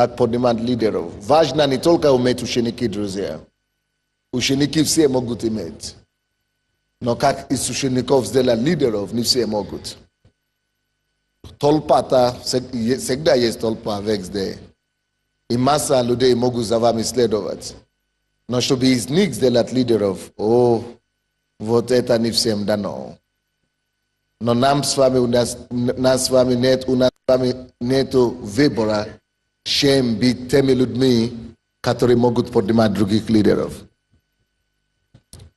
как поднимать лидеров. Важно не только уметь ученики, друзья. Ученики все могут иметь. Но как из учеников сделать лидеров, не все могут. Толпа-то, всегда есть толпа везде. И масса людей могут за вами следовать. Но чтобы из них сделать лидеров, вот это не всем дано. Но нам с вами, у нас с вами нету выбора, чем быть теми людьми, которые могут поднимать других лидеров.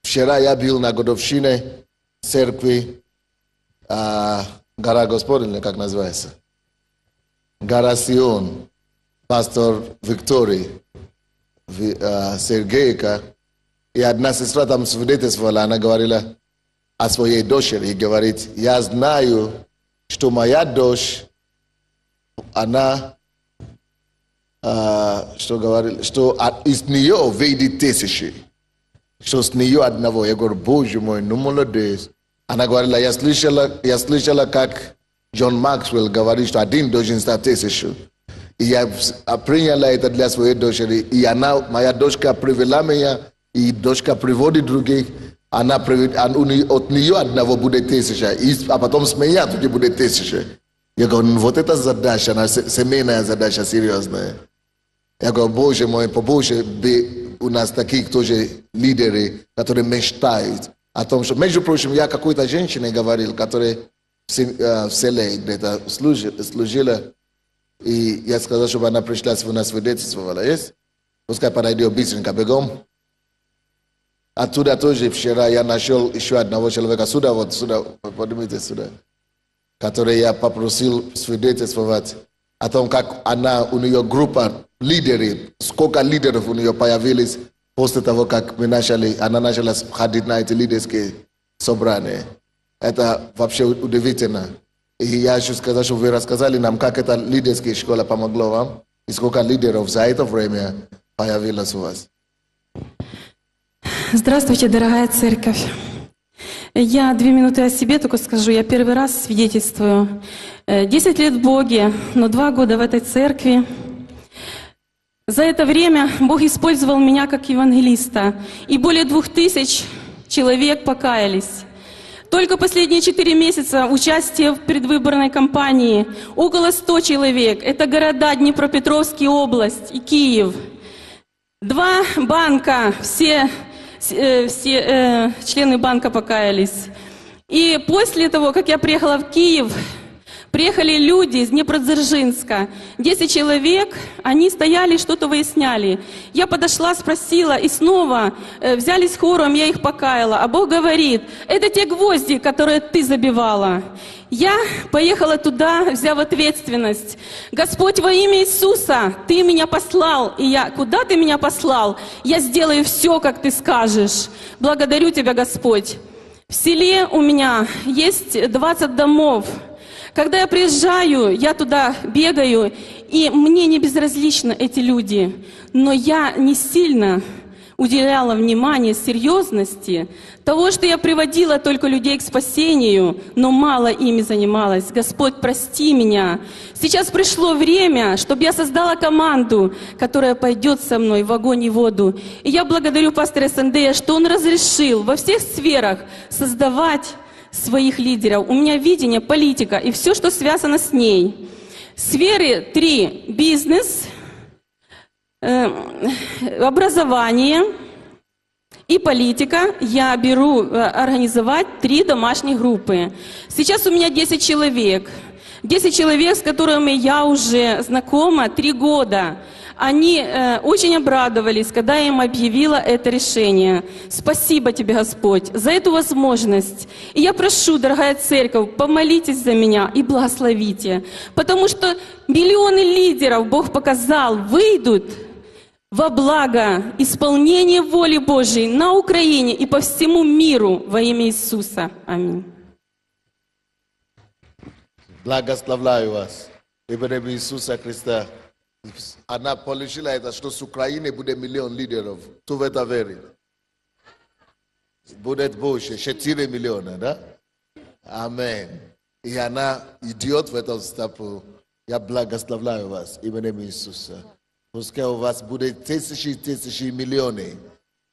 Вчера я был на годовщине церкви Гора Господня, или как называется? Гора Сион, пастор Викторий Сергейка. И одна сестра там свидетельствовала, она говорила о своей дочери и говорит, я знаю, что моя дочь, она, что из нее выйдет тысячи, что с нее одного. Я говорю, Боже мой, ну молодец. Она говорила, я слышала, как Джон Максвелл говорит, что один должен стать тысячу. И я приняла это для своей дочери. И моя дочка привела меня, и дочка приводит других. От нее одного будет тысяча. А потом с меня тоже будет тысяча. Я говорю, вот это задача, семейная задача серьезная. Я говорю, Боже мой, побольше у нас таких тоже лидеры, которые мечтают о том, что, между прочим, я какой-то женщине говорил, которая в селе где-то служила, и я сказал, чтобы она пришла, на свидетельствовала, есть? Пускай подойдет быстренько, бегом. Оттуда тоже вчера я нашел еще одного человека, сюда, поднимите сюда, который я попросил свидетельствовать о том, как у нее группа лидеров, сколько лидеров у нее появились после того, как она начала ходить на эти лидерские собрания. Это вообще удивительно. И я хочу сказать, что вы рассказали нам, как эта лидерская школа помогла вам, и сколько лидеров за это время появилось у вас. Здравствуйте, дорогая церковь. Я 2 минуты о себе только скажу. Я первый раз свидетельствую. 10 лет в Боге, но 2 года в этой церкви. За это время Бог использовал меня как евангелиста, и более 2000 человек покаялись. Только последние 4 месяца участия в предвыборной кампании около 100 человек. Это города Днепропетровская область и Киев. 2 банка, все члены банка покаялись. И после того, как я приехала в Киев, приехали люди из Днепродзержинска. 10 человек, они стояли, что-то выясняли. Я подошла, спросила, и снова взялись хором, я их покаяла. А Бог говорит, это те гвозди, которые ты забивала. Я поехала туда, взяв ответственность. Господь, во имя Иисуса, Ты меня послал. И куда Ты меня послал? Я сделаю все, как Ты скажешь. Благодарю Тебя, Господь. В селе у меня есть 20 домов. Когда я приезжаю, я туда бегаю, и мне не безразличны эти люди. Но я не сильно уделяла внимание серьезности того, что я приводила только людей к спасению, но мало ими занималась. Господь, прости меня. Сейчас пришло время, чтобы я создала команду, которая пойдет со мной в огонь и воду. И я благодарю пастора Сандея, что он разрешил во всех сферах создавать своих лидеров. У меня видение, политика и все, что связано с ней. Сферы 3. Бизнес, образование и политика. Я беру организовать 3 домашних группы. Сейчас у меня 10 человек. 10 человек, с которыми я уже знакома 3 года. Они очень обрадовались, когда я им объявила это решение. Спасибо Тебе, Господь, за эту возможность. И я прошу, дорогая церковь, помолитесь за меня и благословите. Потому что миллионы лидеров Бог показал, выйдут во благо исполнения воли Божьей на Украине и по всему миру во имя Иисуса. Аминь. Благословляю вас. Именем Иисуса Христа. Она получила это, что с Украины будет 1 миллион лидеров. Кто в это верит? Будет больше, 4 миллиона, да? Аминь. И она идет в эту стопу. Я благословляю вас именем Иисуса. Пускай у вас будет тысячи, миллионы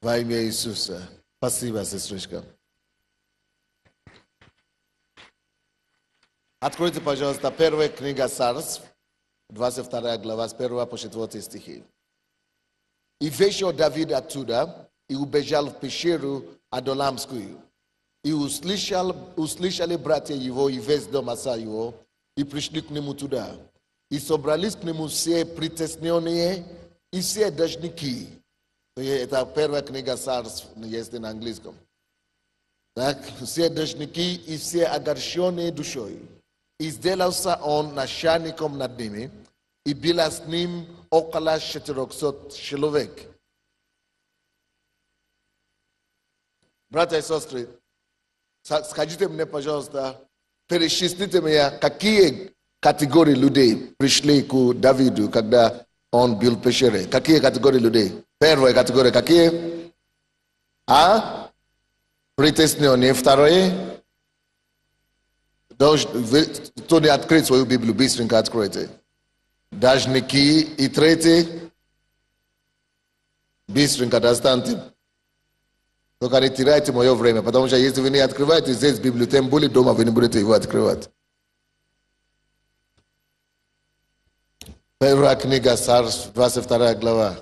во имя Иисуса. Спасибо, сестричка. Откройте, пожалуйста, первая книга Царств, 22 глава, с 1 по 4 стихи. И вышел Давид оттуда и убежал в пещеру Адулламскую. И услышали братья его и весь дом отца его, и пришли к нему туда. И собрались к нему все притесненные и все должники. Это первая книга Царств, есть на английском. Так, все должники и все огорченные душой. И сделался он начальником над ними, и было с ним около 400 человек. Братья и сестры, скажите мне, пожалуйста, перечислите мне, какие категории людей пришли к Давиду, когда он был в пещере. Какие категории людей? Первая категория какие? Притесненные. Второе? Кто не открыть свою Библию, быстренько откройте. Должники. И третий? Быстренько достаньте. Только не теряйте мое время, потому что если вы не открываете здесь Библию, тем более дома вы не будете его открывать. Первая книга Царств, 22 глава.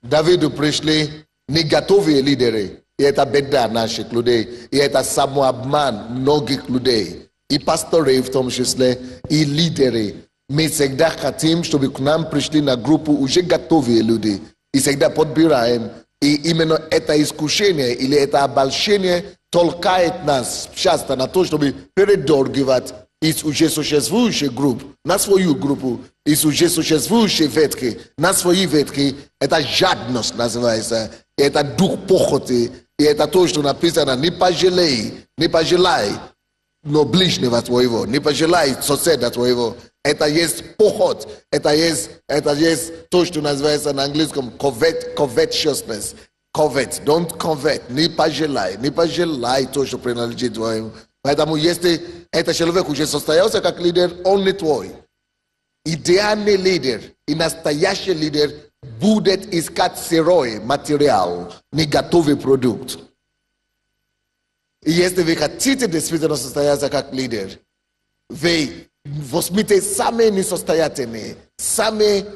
Давиду пришли не готовые лидеры. И это беда наших людей. И это самообман многих людей. И пасторы в том числе, и лидеры. Мы всегда хотим, чтобы к нам пришли на группу уже готовые люди. И всегда подбираем. И именно это искушение или это обольщение толкает нас часто на то, чтобы передергивать из уже существующих групп на свою группу, из уже существующей ветки на свои ветки. Это жадность называется. И это дух похоти. И это то, что написано: не пожелай, но ближнего твоего, не пожелай соседа твоего. Это есть похоть, это есть то, что называется на английском covetousness. Covet, don't covet, не пожелай то, что принадлежит твоему. Поэтому если этот человек уже состоялся как лидер, он не твой. Идеальный лидер и настоящий лидер будет искать сырой материал, не готовый продукт. И если вы хотите действительно состояться как лидер, вы возьмите самые несостоятельные, самые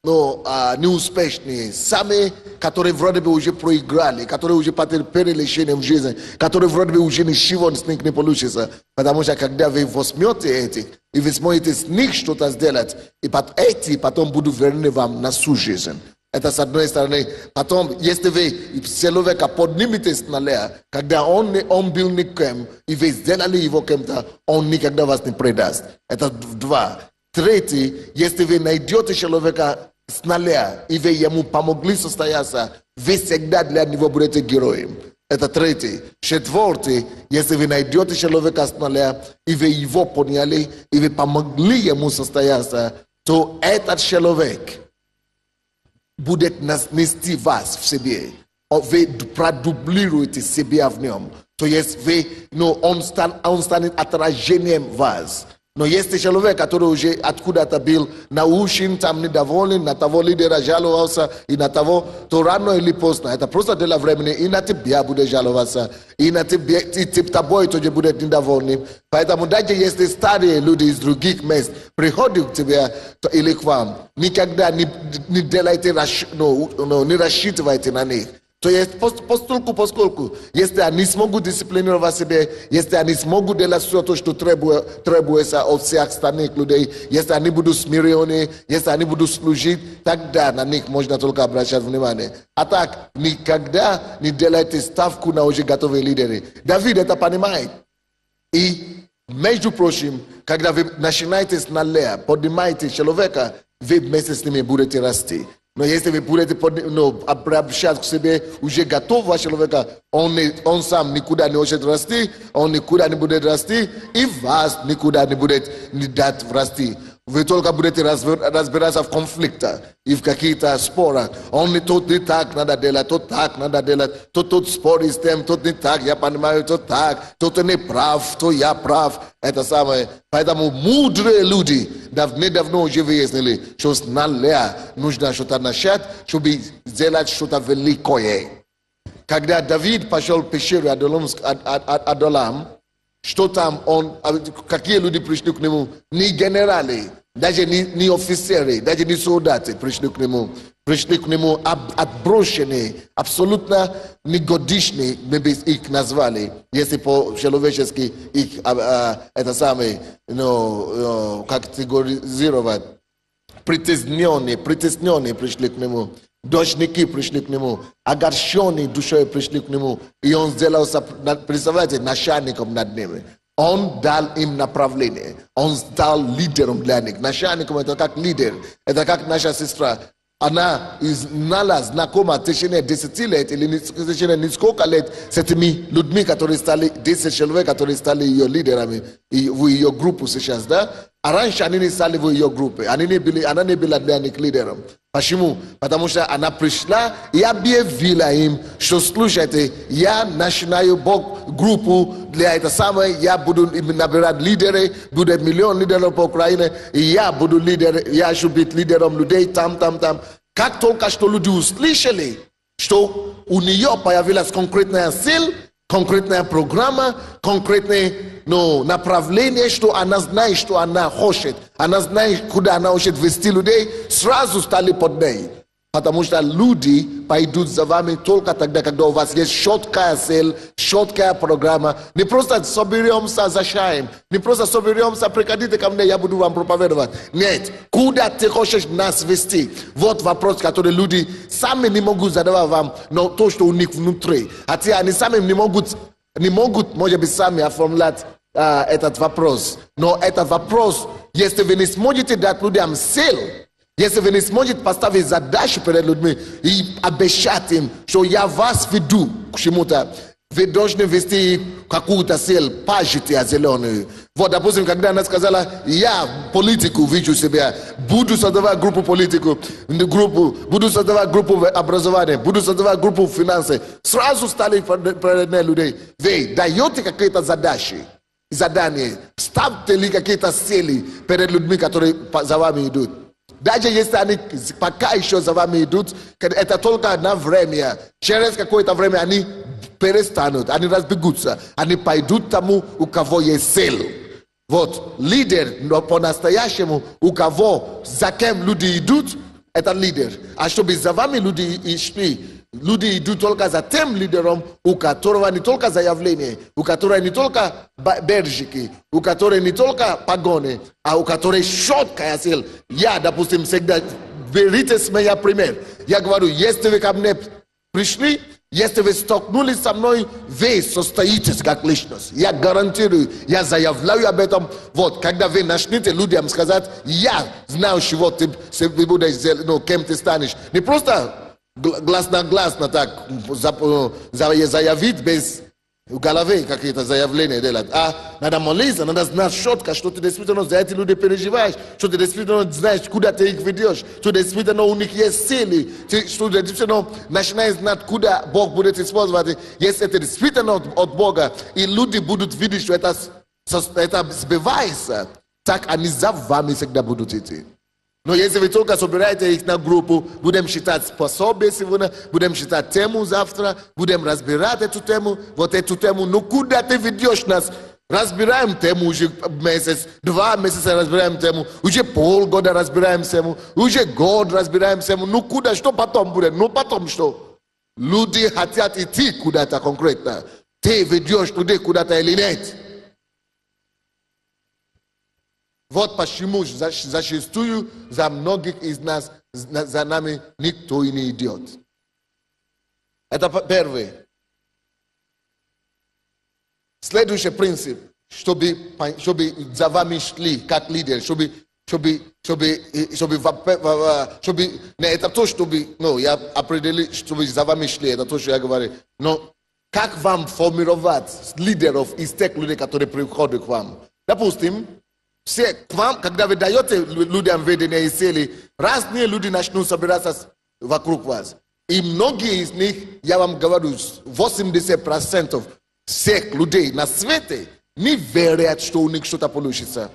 неуспешные, самые, которые вроде бы уже проиграли, которые уже потерпели лишение в жизни, которые вроде бы уже ничего с них не получится. Потому что когда вы возьмете этих, и вы сможете с них что-то сделать, и эти потом будут верны вам на всю жизнь. Это с одной стороны. Потом, если вы человека поднимете с нуля, когда он был никем, и вы сделали его кем-то, он никогда вас не предаст. Это два. Третий, если вы найдете человека с нуля, и вы ему помогли состояться, вы всегда для него будете героем. Это третий. Четвертый, если вы найдете человека с нуля, и вы его подняли, и вы помогли ему состояться, то этот человек будет нести вас в себе. Вы продублируете себя в нем. То есть он станет отражением вас. Но если человек, который уже откуда-то был научен, там недоволен, на того лидера жаловался, и на того, то рано или поздно, это просто дело времени, и на тебя будет жаловаться, и на тебя, и тобой тоже будет недовольным. Поэтому даже если старые люди из других мест приходят к тебе или к вам, никогда не делайте, не рассчитывайте на них. То есть поскольку, если они смогут дисциплинировать себя, если они смогут делать все то, что требуется от всех остальных людей, если они будут смиренные, если они будут служить, тогда на них можно только обращать внимание. А так, никогда не делайте ставку на уже готовые лидеры. Давид это понимает. И, между прочим, когда вы начинаете с нуля, поднимаете человека, вы вместе с ними будете расти. Но если вы будете обращать к себе уже готового человека, он сам никуда не хочет расти, он никуда не будет расти, и вас никуда не будет не дать расти. вы только будете разбираться в конфликтах и в какие-то спорах. Он не тут не так надо делать, тут так надо делать, тут спор с тем, тут не так, я понимаю, тут так, тут не прав, то я прав. Это самое. Поэтому мудрые люди недавно уже выяснили, что сначала нужно что-то начать, чтобы сделать что-то великое. Когда Давид пошел в пещеру Адулам, что там он, какие люди пришли к нему? Не генералы, даже не офицеры, даже не солдаты пришли к нему. Пришли к нему отброшенные, абсолютно негодичные, мы бы их назвали, если по-человечески их это самое, категоризировать. Притесненные пришли к нему. Дочники пришли к нему, огорченные душой пришли к нему, и он сделался, представляете, начальником над ними. Он дал им направление, он стал лидером для них. Начальником это как лидер, это как наша сестра. Она знакома в течение 10 лет или в течение несколько лет с этими людьми, которые стали 10 человек, которые стали ее лидерами в ее группу сейчас, да? А раньше они не стали в ее группе, она не была для них лидером. Почему? Потому что она пришла и объявила им, что слушайте, я начинаю группу для этого самого, я буду набирать лидеры, будет миллион лидеров по Украине, и я буду лидер, я хочу быть лидером людей там. Как только что люди услышали, что у нее появилась конкретная цель, конкретная программа, конкретное направление, что она знает, что она хочет. Она знает, куда она хочет вести людей, сразу стали под ней. Потому что люди пойдут за вами только тогда, когда у вас есть четкая цель, четкая программа. Не просто соберемся за чаем, не просто соберемся, приходите ко мне, я буду вам проповедовать. Нет, куда ты хочешь нас вести? Вот вопрос, который люди сами не могут задавать вам, но то, что у них внутри. Хотя они сами не могут, может быть, сами оформлять этот вопрос. Но этот вопрос, если вы не сможете дать людям цель, если вы не сможете поставить задачу перед людьми и обещать им, что я вас веду к чему-то, вы должны вести какую-то цель по житию зеленую. Вот, допустим, когда она сказала, я политику вижу себя, буду создавать группу политику, буду создавать группу образования, буду создавать группу финансов, сразу стали перед людей. Вы даете какие-то задания, ставьте ли какие-то цели перед людьми, которые за вами идут. Даже если они пока еще за вами идут, это только на время. Через какое-то время они перестанут, они разбегутся, они пойдут тому, у кого есть цель. Вот, лидер по-настоящему, у кого, за кем люди идут, это лидер. А чтобы за вами люди шли, люди идут только за тем лидером, у которого не только заявление, у которого не только бержики, у которого не только погоны, а у которого четкая цель. Я, допустим, всегда, берите с меня пример. Я говорю, если вы ко мне пришли, если вы столкнулись со мной, вы состоитесь как личность. Я гарантирую, я заявляю об этом. Вот, когда вы начнете людям сказать, я знаю, чего ты будешь делать, кем ты станешь. Не просто гласно так заявить без головы какие-то заявления делать. А надо молиться, надо знать четко, что ты действительно за эти людей переживаешь, что ты действительно знаешь, куда ты их ведешь, что действительно у них есть цели, что действительно начинаешь знать, куда Бог будет использовать. Если это действительно от Бога, и люди будут видеть, что это сбивается, так они за вами всегда будут идти. Но если вы только собираете их на группу, будем считать пособие сегодня, будем считать тему завтра, будем разбирать эту тему, вот эту тему, ну куда ты ведешь нас? Разбираем тему уже месяц, 2 месяца разбираем тему, уже полгода разбираем тему, уже год разбираем тему, ну куда, что потом будет? Ну потом что? Люди хотят идти куда-то конкретно. Ты ведешь людей куда-то или нет? Вот почему зачастую за многих из нас, за нами никто и не идет. Это первый. Следующий принцип, чтобы за вами шли как лидер, чтобы не это то, чтобы, я определил, чтобы за вами шли, это то, что я говорю. Но как вам формировать лидеров из тех людей, которые приходят к вам? Допустим, все к вам, когда вы даете людям ведение из цели, разные люди начнут собираться вокруг вас. И многие из них, я вам говорю, 80% всех людей на свете не верят, что у них что-то получится.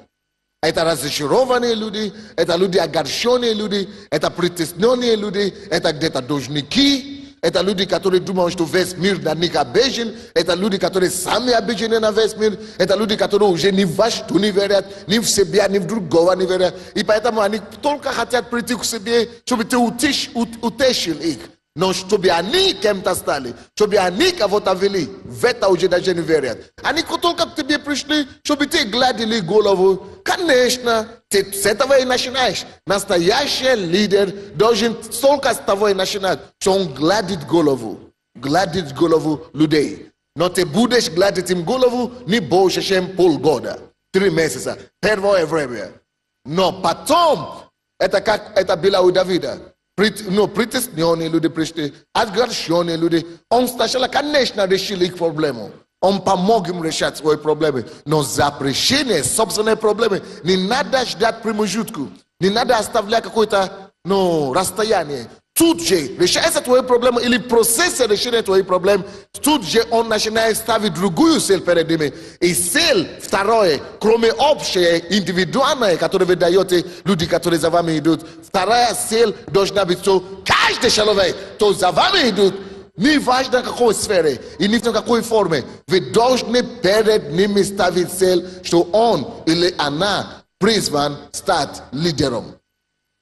Это разочарованные люди, это люди огорченные люди, это притесненные люди, это где-то должники, это люди, которые думают, что весь мир на них обижен, это люди, которые сами обижены на весь мир, это люди, которые уже ни во что не верят, ни в себя, ни в другого не верят. И поэтому они только хотят прийти к себе, чтобы ты утешил их. Но чтобы они кем-то стали, чтобы они кого-то вели, в это уже даже не верят. Они только к тебе пришли, чтобы ты гладили голову. Конечно, ты с этого и начинаешь. Настоящий лидер должен только с того и начинать, что он гладит голову людей. Но ты будешь гладить им голову не больше, чем полгода, 3 месяца, первое время. Но потом, это как это было у Давида. Притесненные люди пришли, огорченные люди. Он сначала, конечно, решил их проблему. Он помог им решать свои проблемы. Но за решение собственной проблемы не надо ждать промежутку. Не надо оставлять какое-то расстояние. Тут же решается твои проблемы или процесс решения твоих проблем, тут же он начинает ставить другую цель перед ними. И цель второе, кроме общей, индивидуальной, которую вы даете люди, которые за вами идут, вторая цель должна быть, что каждый человек, кто за вами идут, не важно в какой сфере и не в какой форме, вы должны перед ними ставить цель, что он или она призван стать лидером.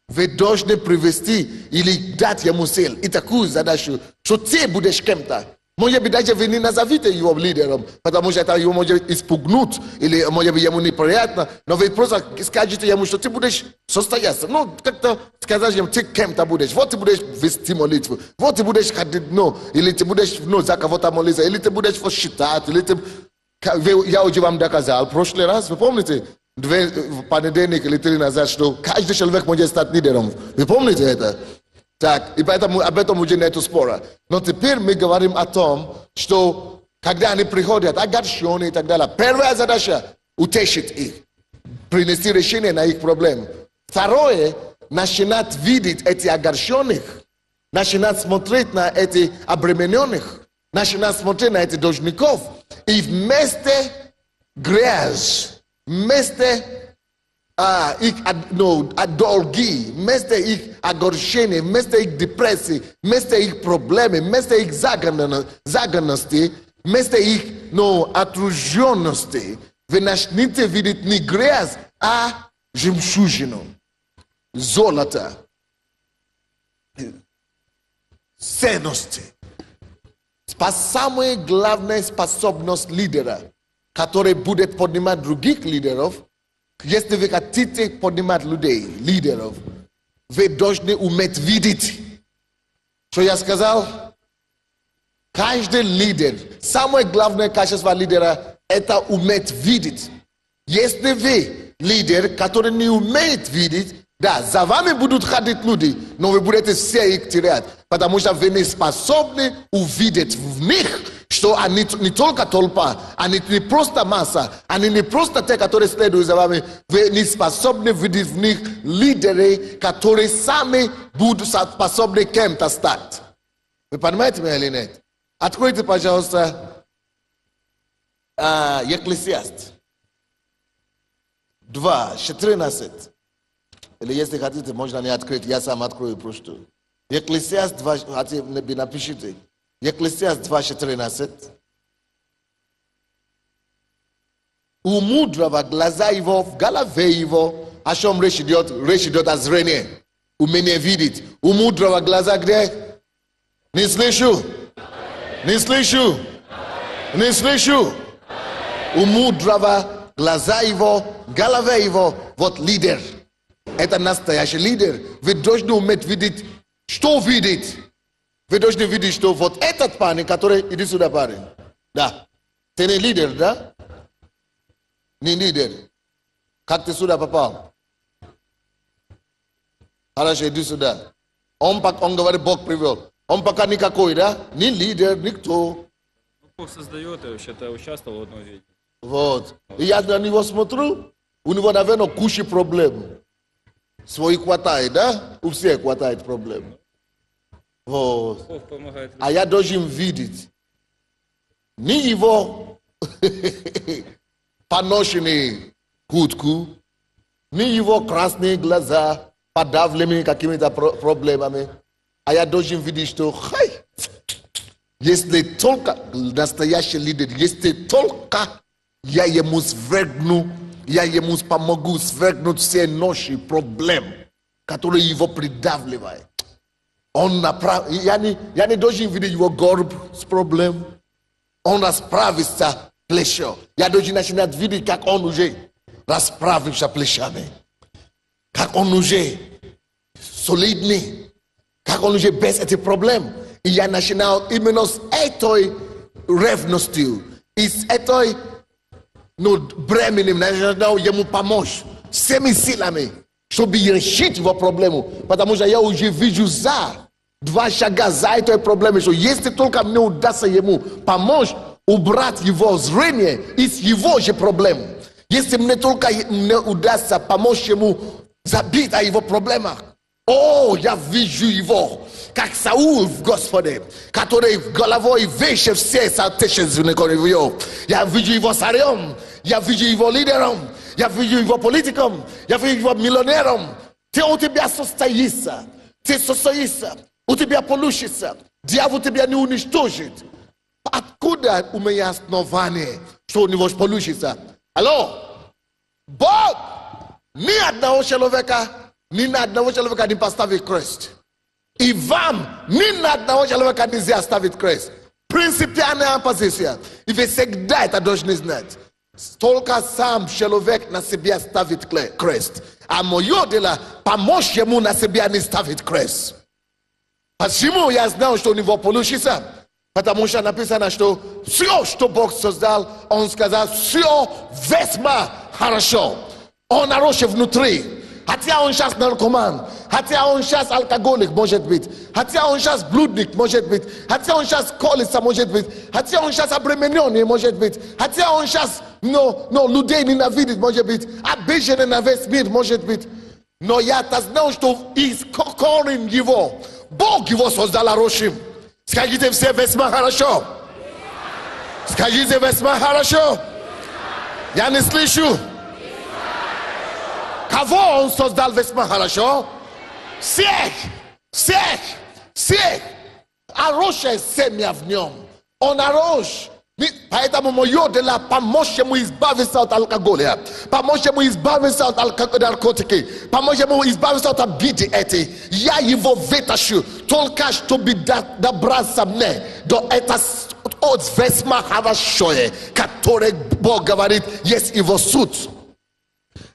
Вы должны привести или дать ему цель и такую задачу, что ты будешь кем-то. Может быть, даже вы не назовите его лидером, потому что это его может испугнуть, или может быть ему неприятно, но вы просто скажете ему, что ты будешь состояться. Как-то сказать ему, ты кем-то будешь. Вот ты будешь вести молитву, вот ты будешь ходить, или ты будешь за кого-то молиться, или ты будешь считать, или ты... Я уже вам доказал в прошлый раз, вы помните? 2 понедельник или 3 назад, что каждый человек может стать лидером. Вы помните это? Так, и поэтому об этом уже нет спора. Но теперь мы говорим о том, что когда они приходят, огорченные и так далее, первая задача – утешить их, принести решение на их проблемы. Второе – начинать видеть этих огорченных, начинать смотреть на этих обремененных, начинать смотреть на этих должников, и вместе грязь, вместо их долги, вместо их огорчения, вместо их депрессии, вместо их проблемы, вместо их загонности, вместо их отруженности, вы начнете видеть не грязь, а жемчужину, золото, ценности. Самая главная способность лидера, который будет поднимать других лидеров, если вы хотите поднимать людей, лидеров, вы должны уметь видеть. Что я сказал? Каждый лидер, самое главное качество лидера – это уметь видеть. Если вы лидер, который не умеет видеть, да, за вами будут ходить люди, но вы будете все их терять, потому что вы не способны увидеть в них, что они не только толпа, они не просто масса, они не просто те, которые следуют за вами, вы не способны видеть в них лидеры, которые сами будут способны кем-то стать. Вы понимаете меня или нет? Откройте, пожалуйста, Екклесиаст 2:14. Или если хотите, можно не открыть, я сам открою просто. Екклесиаст 2, напишите. Екклесиаст 2:14. У мудрого глаза его в голове его, о чем речь идет о зрении. Умение видеть. У мудрого глаза где? Не слышу. Не слышу. Не слышу. У мудрого глаза его, в голове его, вот лидер. Это настоящий лидер. Вы должны уметь видеть, что видеть. Вы должны видеть, что вот этот парень, который... Иди сюда, парень. Да. Ты не лидер, да? Не лидер. Как ты сюда попал? Хорошо, иди сюда. Он говорит, Бог привел. Он пока никакой, да? Не лидер, никто. Бог создает, и вообще-то участвовал в одном виде. Вот. И я на него смотрю, O niveau da vendo couche problème. Свой хватает, да? У всех хватает проблем. Вот. А я должен видеть. Не его поношенный куртку, не его красные глаза, подавленные какими-то проблемами. А я должен видеть, что если только настоящий лидер, если только я ему свергну, я ему помогу свергнуть все ноши проблем, которые его придавливают. Он я не должен видеть его горб с проблем. Он расправится плечо. Я должен начинать видеть, как он уже расправился плечами. Как он уже солидный. Как он уже без этих проблем. И я начинал именно с этой ревностью. И с этой бременем начинал ему помочь. Всеми силами. Чтобы решить его проблему. Потому что я уже вижу за 2 шага за этой проблемой, что если только мне удастся ему помочь убрать его зрение из его же проблем, если мне только мне удастся помочь ему забить о его проблемах, я вижу его, как Саул в Господе, который головой выше все соотечественных его. Я вижу его царем, я вижу его лидером, я вижу его политиком, я вижу его миллионером. У тебя состоится, ты состоишься. У тебя получится. Дьявол тебя не уничтожит. Откуда у меня основание, что у него получится? Алло? Бог ни одного человека не поставит крест. И вам ни на одного человека нельзя ставить крест. Принципиальная позиция. И вы всегда это должны знать. Только сам человек на себя ставит крест. А мое дело помочь ему на себя не ставить крест. Почему я знал, что у него получится? Потому что написано, что все, что Бог создал, Он сказал, все весьма хорошо. Он хороший внутри. Хотя он сейчас наркоман, хотя он сейчас алкоголик, может быть, хотя он сейчас блудник, может быть, хотя он сейчас колется, может быть, хотя он сейчас обремененный, может быть, хотя он сейчас людей ненавидит, может быть, обиженный на весь мир, может быть. Но я-то знал, что из корень его, Бог его создал хорошим. Скажите все весьма хорошо. Скажите весьма хорошо. Я не слышу. Кого он создал весьма хорошо? Всех. Хорошая семья в нем. Он хорош. Поэтому мое дело помочь ему избавиться от алкоголя, помочь ему избавиться от наркотики, помочь ему избавиться от обиды этой. Я его вытащу, только чтобы добраться мне до этого весьма хорошее, который Бог говорит, есть его суд.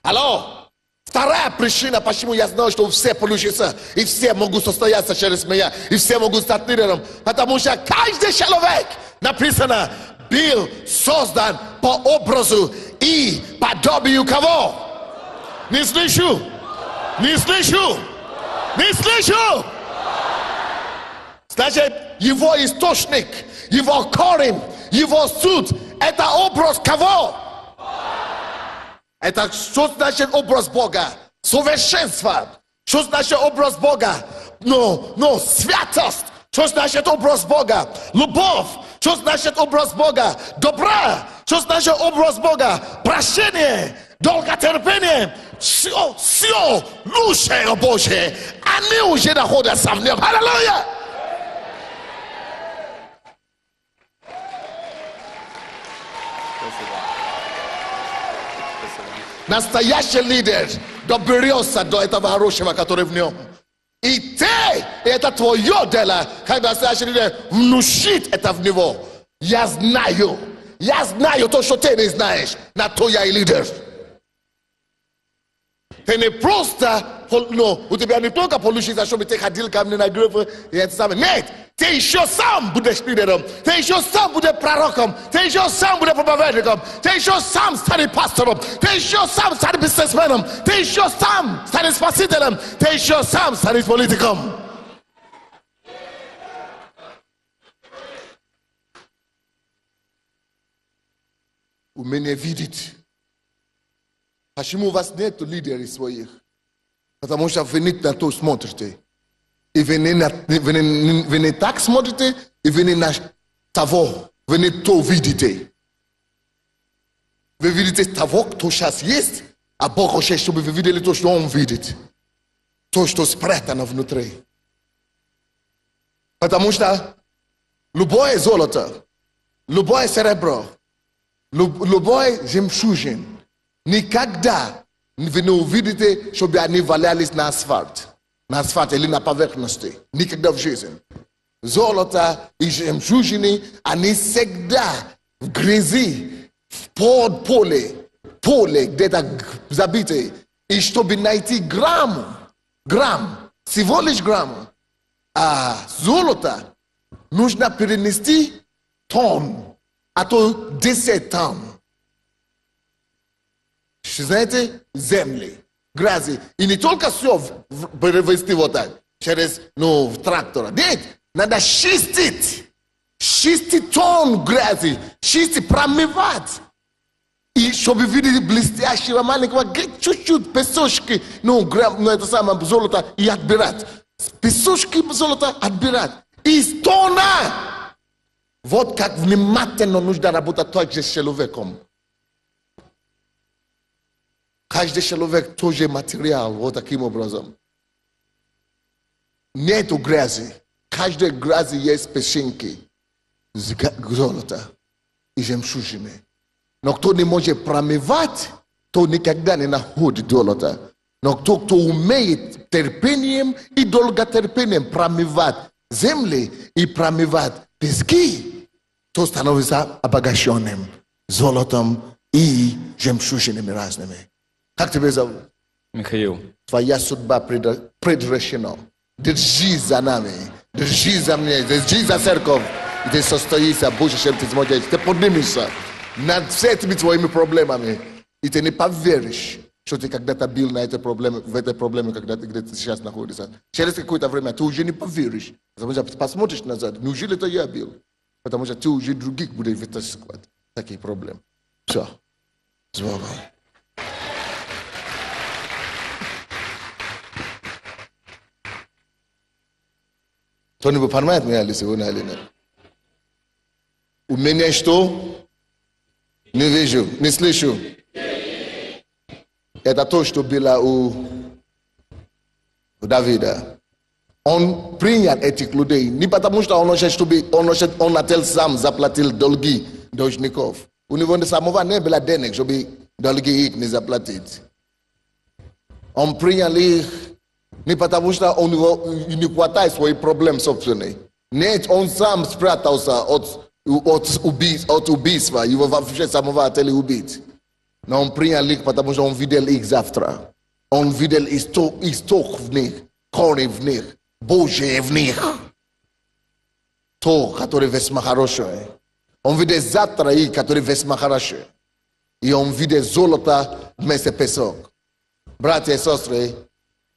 Алло? Вторая причина, почему я знал, что все получится, и все могут состояться через меня, и все могут стать лидером, потому что каждый человек, написано, был создан по образу и подобию кого? Не слышу! Не слышу! Не слышу! Значит, его источник, его корень, его суд, это образ кого? Это что значит образ Бога? Совершенство. Что значит образ Бога? Святость. Что значит образ Бога? Любовь. Что значит образ Бога? Добра. Что значит образ Бога? Прощение. Долготерпение. Все лучшее Божие. Они уже находятся в нем. Аллилуйя! Настоящий лидер доберется до этого хорошего, который в нем. И это твое дело, как настоящий лидер, внушить это в него. Я знаю то, что ты не знаешь. На то я и лидер. Ты не просто, у тебя не только получится, чтобы ты ходил ко мне на группу и это самое. Нет, ты еще сам будешь лидером, ты еще сам будешь пророком, ты еще сам будешь проповедником, ты еще сам станешь пастором, ты еще сам станешь бизнесменом, ты еще сам станешь спасителем, ты еще сам станешь политиком. Умение видеть. Почему вас нет лидеров своих? Потому что вы не на то смотрите. И вы не так смотрите, и вы не на того, вы не то видите. Вы видите того, кто сейчас есть, а Бог хочет, чтобы вы видели то, что Он видит. То, что спрятано внутри. Потому что любое золото, любое серебро, любой жемчужин, никогда вы не увидите, чтобы они валялись на асфальт или на поверхности. Никогда в жизни. Золото и жемчужины, они всегда в грязи, под поле где-то забитые. И чтобы найти грамм, всего лишь грамм, а золото нужно перенести тонн, а то 10 тонн. Знаете, земли, грязи. И не только все перевести вот так, через, трактора. Нет, надо чистить 6 тонн грязи, чистить, промывать. И чтобы видеть блестящего маленького, чуть-чуть песочки, это самое золото и отбирать. Песочки золота отбирать. Из тонна. Вот как внимательно нужно работать также с человеком. Каждый человек тоже материал, вот таким образом. Нету грязи. Каждой грязи есть песчинки. Золота и жемчужины. Но кто не может промывать, то никогда не находит золото. Но кто умеет терпением и долготерпением промывать земли и промывать пески, то становится обогащенным золотом и жемчужинами разными. Как тебя зовут? Михаил. Твоя судьба предрешена. Держи за нами, держи за меня, держи за церковь. И ты состоишься, больше, чем ты сможешь. Ты поднимешься над всеми твоими проблемами. И ты не поверишь, что ты когда-то был в этой проблеме, когда ты где-то сейчас находишься. Через какое-то время ты уже не поверишь. Потому что посмотришь назад, неужели это я был? Потому что ты уже других будешь вытаскивать такие проблемы. Все. С Богом. Кто-нибудь понимает меня ли сегодня или нет? У меня что? Не вижу, не слышу. Это то, что было у Давида. Он принял этих людей. Не потому что он хотел сам заплатил долги должников. У него самого не было денег, чтобы долги их не заплатить. Он принял их не потому что у него не хватает своих проблем собственных. Нет, он сам спрятался от убийства. Его вообще самого хотели убить. Но он принял их, потому что он видел их завтра. Он видел исток в них, корень в них, Божие в них. То, которое весьма хорошее. Он видел завтра их, которое весьма хорошее. И он видел золото вместо песок. Братья и сестры,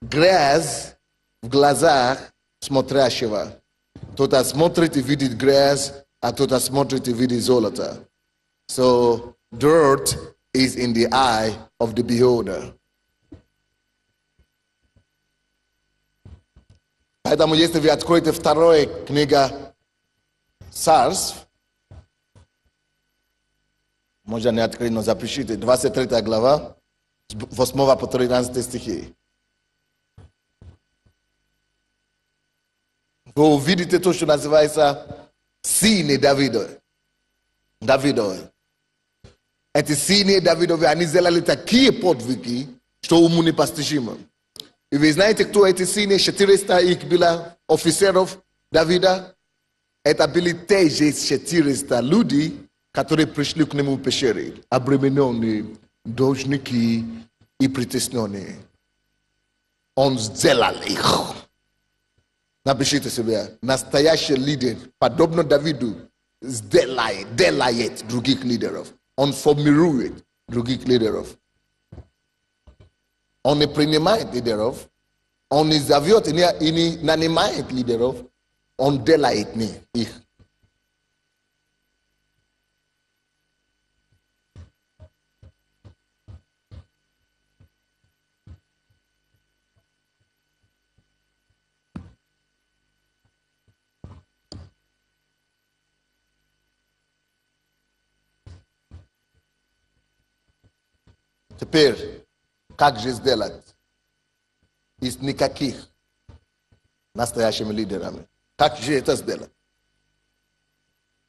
грязь в глазах смотрящего. Кто-то смотрит и видит грязь, а кто-то смотрит и видит золото. So, dirt is in the eye of the beholder. Поэтому, если вы откроете вторая книга Царств, можно не открыть, но запишите, 23 глава, с 8 по 13 стихи. Вы увидите то, что называется сыны Давидовы. Эти сыны Давидовы, они сделали такие подвиги, что уму непостижимо. И вы знаете, кто эти сыны? 400 их было офицеров Давида. Это были те же 400 людей, которые пришли к нему в пещере, обремененные, должники и притесненные. Он сделал их. Напишите себе, настоящий лидер, подобно Давиду, делает других лидеров. Он формирует других лидеров. Он не принимает лидеров, он не зовет и не нанимает лидеров, он делает их. Теперь, как же сделать из никаких настоящими лидерами? Как же это сделать?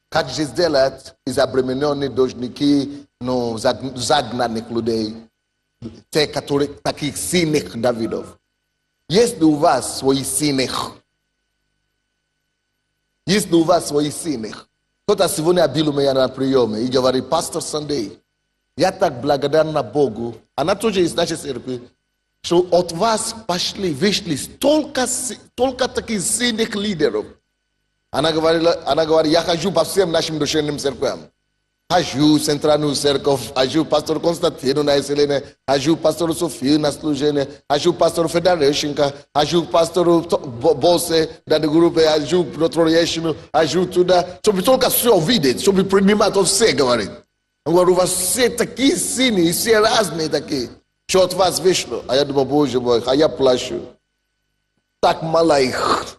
Как же сделать из обремененных должники, но загнанных людей, те, которые таких сильных Давидов? Есть ли у вас свои сильных? Есть ли у вас свои сильных? Кто-то сегодня бил меня на приеме и говорит: пастор Сандей, я так благодарна Богу. Она тоже из нашей церкви, что от вас вышли столько таких сильных лидеров. Она говорит, я хожу по всем нашим душевным церквям. Хожу в Центральную церковь, хожу пастору Константину на исцеление, хожу пастору Софию на служение, хожу пастору Федоровиченко, хожу пастору Босе на группе, хожу Петровичину, хожу туда, чтобы только все видеть, чтобы принимать все, говорит. Он говорит, у вас все такие сильные, все разные такие, что от вас вышло. А я думаю, Боже мой, а я плачу. Так мало их.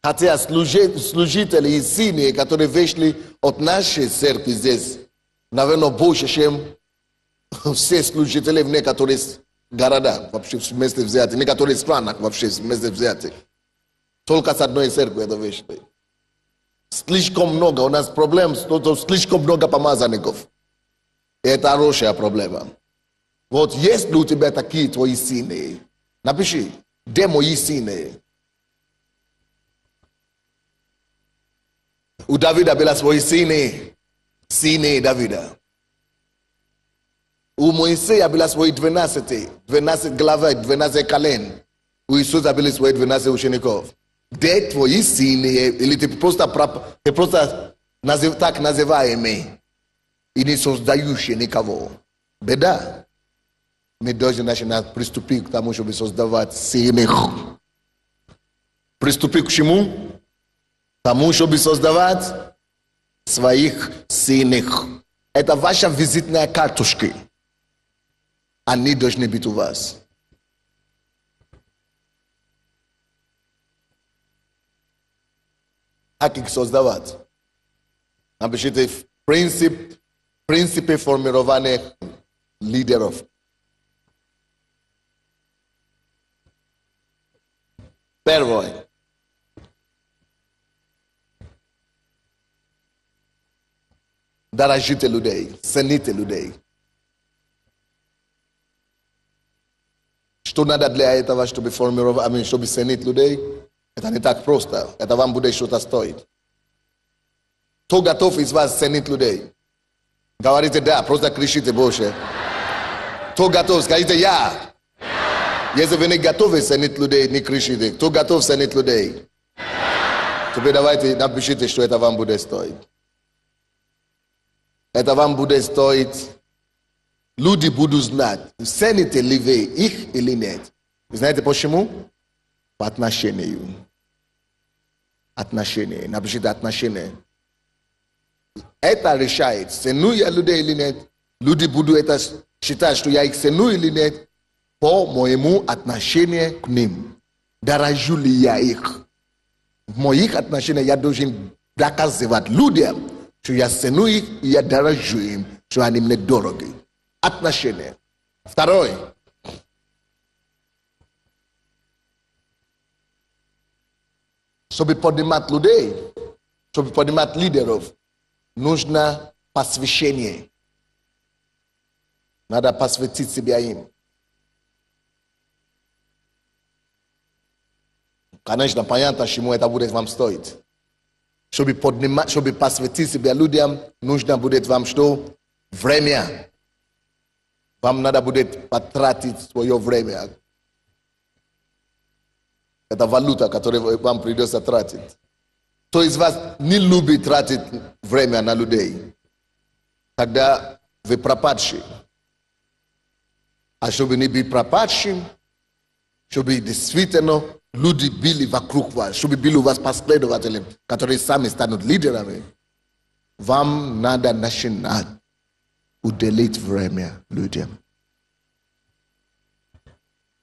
Хотя служители и сильные, которые вышли от нашей церкви здесь, наверное, больше, чем все служители в некоторых городах, вообще вместе взятые, в некоторых странах вообще вместе взятые. Только с одной церкви это вышли. Слишком много, у нас проблем, слишком много помазанников. И это хорошая проблема. Вот есть ли у тебя такие твои сильные? Напиши, где мои сильные? У Давида были свои сильные Давида. У Моисея были свои 12 главы, 12 колен. У Иисуса были свои 12 учеников. Где твои сильные, или ты просто так называемые, и не создающие никого. Беда. Мы должны приступить к тому, чтобы создавать сильных. Приступить к чему? Тому, чтобы создавать своих сильных. Это ваша визитная карточка. Они должны быть у вас. Как их создавать? Напишите принципы формирования лидеров. Первое. Дорожите людей, цените людей. Что надо для этого, чтобы формировать, чтобы ценить людей? Это не так просто. Это вам будет что-то стоить. Кто готов из вас ценить людей? Говорите да, просто кричите больше. Кто готов? Скажите я. Если вы не готовы ценить людей, не кричите. Кто готов ценить людей? Теперь давайте напишите, что это вам будет стоить. Это вам будет стоить. Люди будут знать, цените ли вы их или нет. Знаете почему? По отношению. Отношения. Напишите отношения. Это решает, цену я людей или нет. Люди будут это считать, что я их цену или нет, по моему отношению к ним. Дорожу ли я их? В моих отношениях я должен доказывать людям, что я цену их и я дорожу им, что они мне дороги. Отношения. Второе. Чтобы поднимать людей, чтобы поднимать лидеров, нужно посвящение. Надо посвятить себя им. Конечно, понятно, чему это будет вам стоить. Чтобы посвятить себя людям, нужно будет вам что? Время. Вам надо будет потратить свое время. Это валюта, которую вам придется тратить. Кто из вас не любит тратить время на людей? Тогда вы пропадшие. А чтобы не быть пропадшим, чтобы действительно люди были вокруг вас, чтобы были у вас последователи, которые сами станут лидерами, вам надо начинать уделить время людям.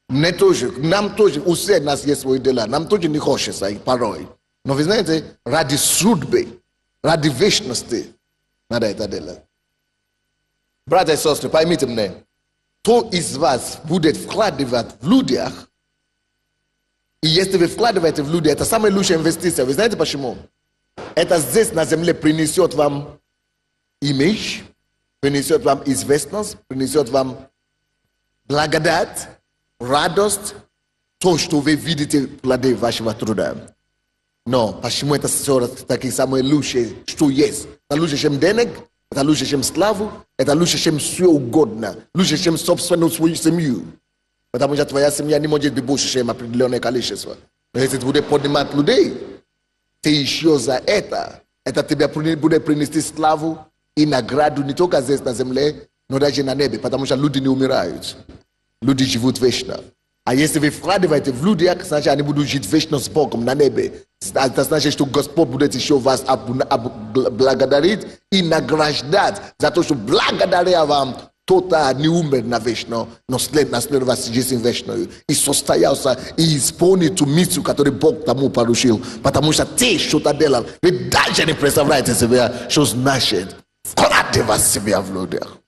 Нам тоже, у всех нас есть свои дела, нам тоже не хочется их порой. Но вы знаете, ради судьбы, ради вечности надо это делать. Братья и сестры, поймите меня. Кто из вас будет вкладывать в людях, и если вы вкладываете в люди, это самая лучшая инвестиция. Вы знаете почему? Это здесь на земле принесет вам имидж, принесет вам известность, принесет вам благодать, радость, то, что вы видите плоды вашего труда. Но почему это все-таки самое лучшее, что есть? Это лучше, чем денег, это лучше, чем славу, это лучше, чем все угодно, лучше, чем собственную свою семью. Потому что твоя семья не может быть больше, чем определенное количество. Но если ты будешь поднимать людей, ты еще за это тебе будет принести славу и награду не только здесь на земле, но даже на небе, потому что люди не умирают. Люди живут вечно. А если вы вкладываете в людей, значит, они будут жить вечно с Богом на небе. Это значит, что Господь будет еще вас благодарить и награждать за то, что благодаря вам кто-то не умер на вечно, но наследовал жизнь вечную и состоялся и исполнил ту миссию, которую Бог тому поручил. Потому что ты что-то делал. Вы даже не представляете себе, что значит вкладывать себя в людях.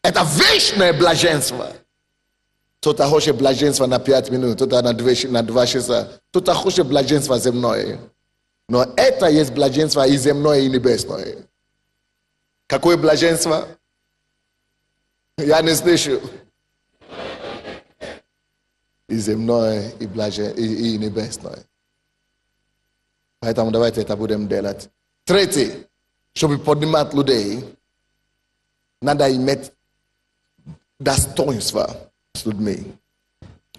Это вечное блаженство. Кто-то хочет блаженство на 5 минут, кто-то на 2 часа, кто-то хочет блаженство земное. Но это есть блаженство и земное, и небесное. Какое блаженство? Я не слышу. И земное, и небесное. Поэтому давайте это будем делать. Третье, чтобы поднимать людей, надо иметь достоинство с людьми.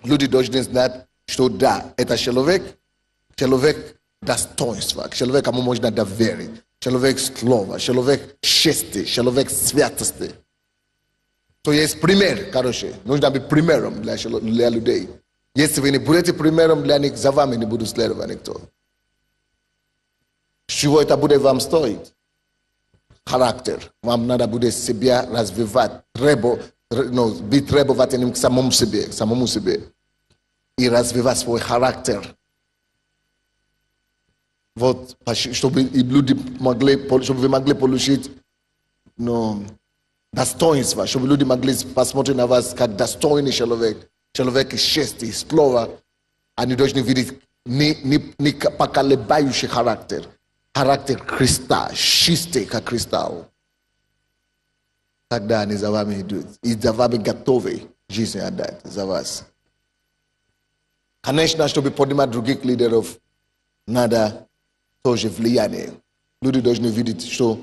Люди должны знать, что да, это человек достоинства, человек, кому можно доверить, человек слова, человек чести, человек святости. То есть пример, короче, нужно быть примером для людей. Если вы не будете примером для них, за вами не будут следовать никто. Чего это будет вам стоить? Характер. Вам надо будет себя развивать, быть требовательным к самому себе. И развивать свой характер. Вот, чтобы люди вы могли получить достоинство, чтобы люди могли посмотреть на вас как достойный человек, человек из чести, из слова. Они должны видеть не поколебающий характер Христа, чистый как кристалл. Тогда они за вами идут. И за вами готовы жизнь отдать за вас. Конечно, чтобы поднимать других лидеров, надо тоже влияние. Люди должны видеть, что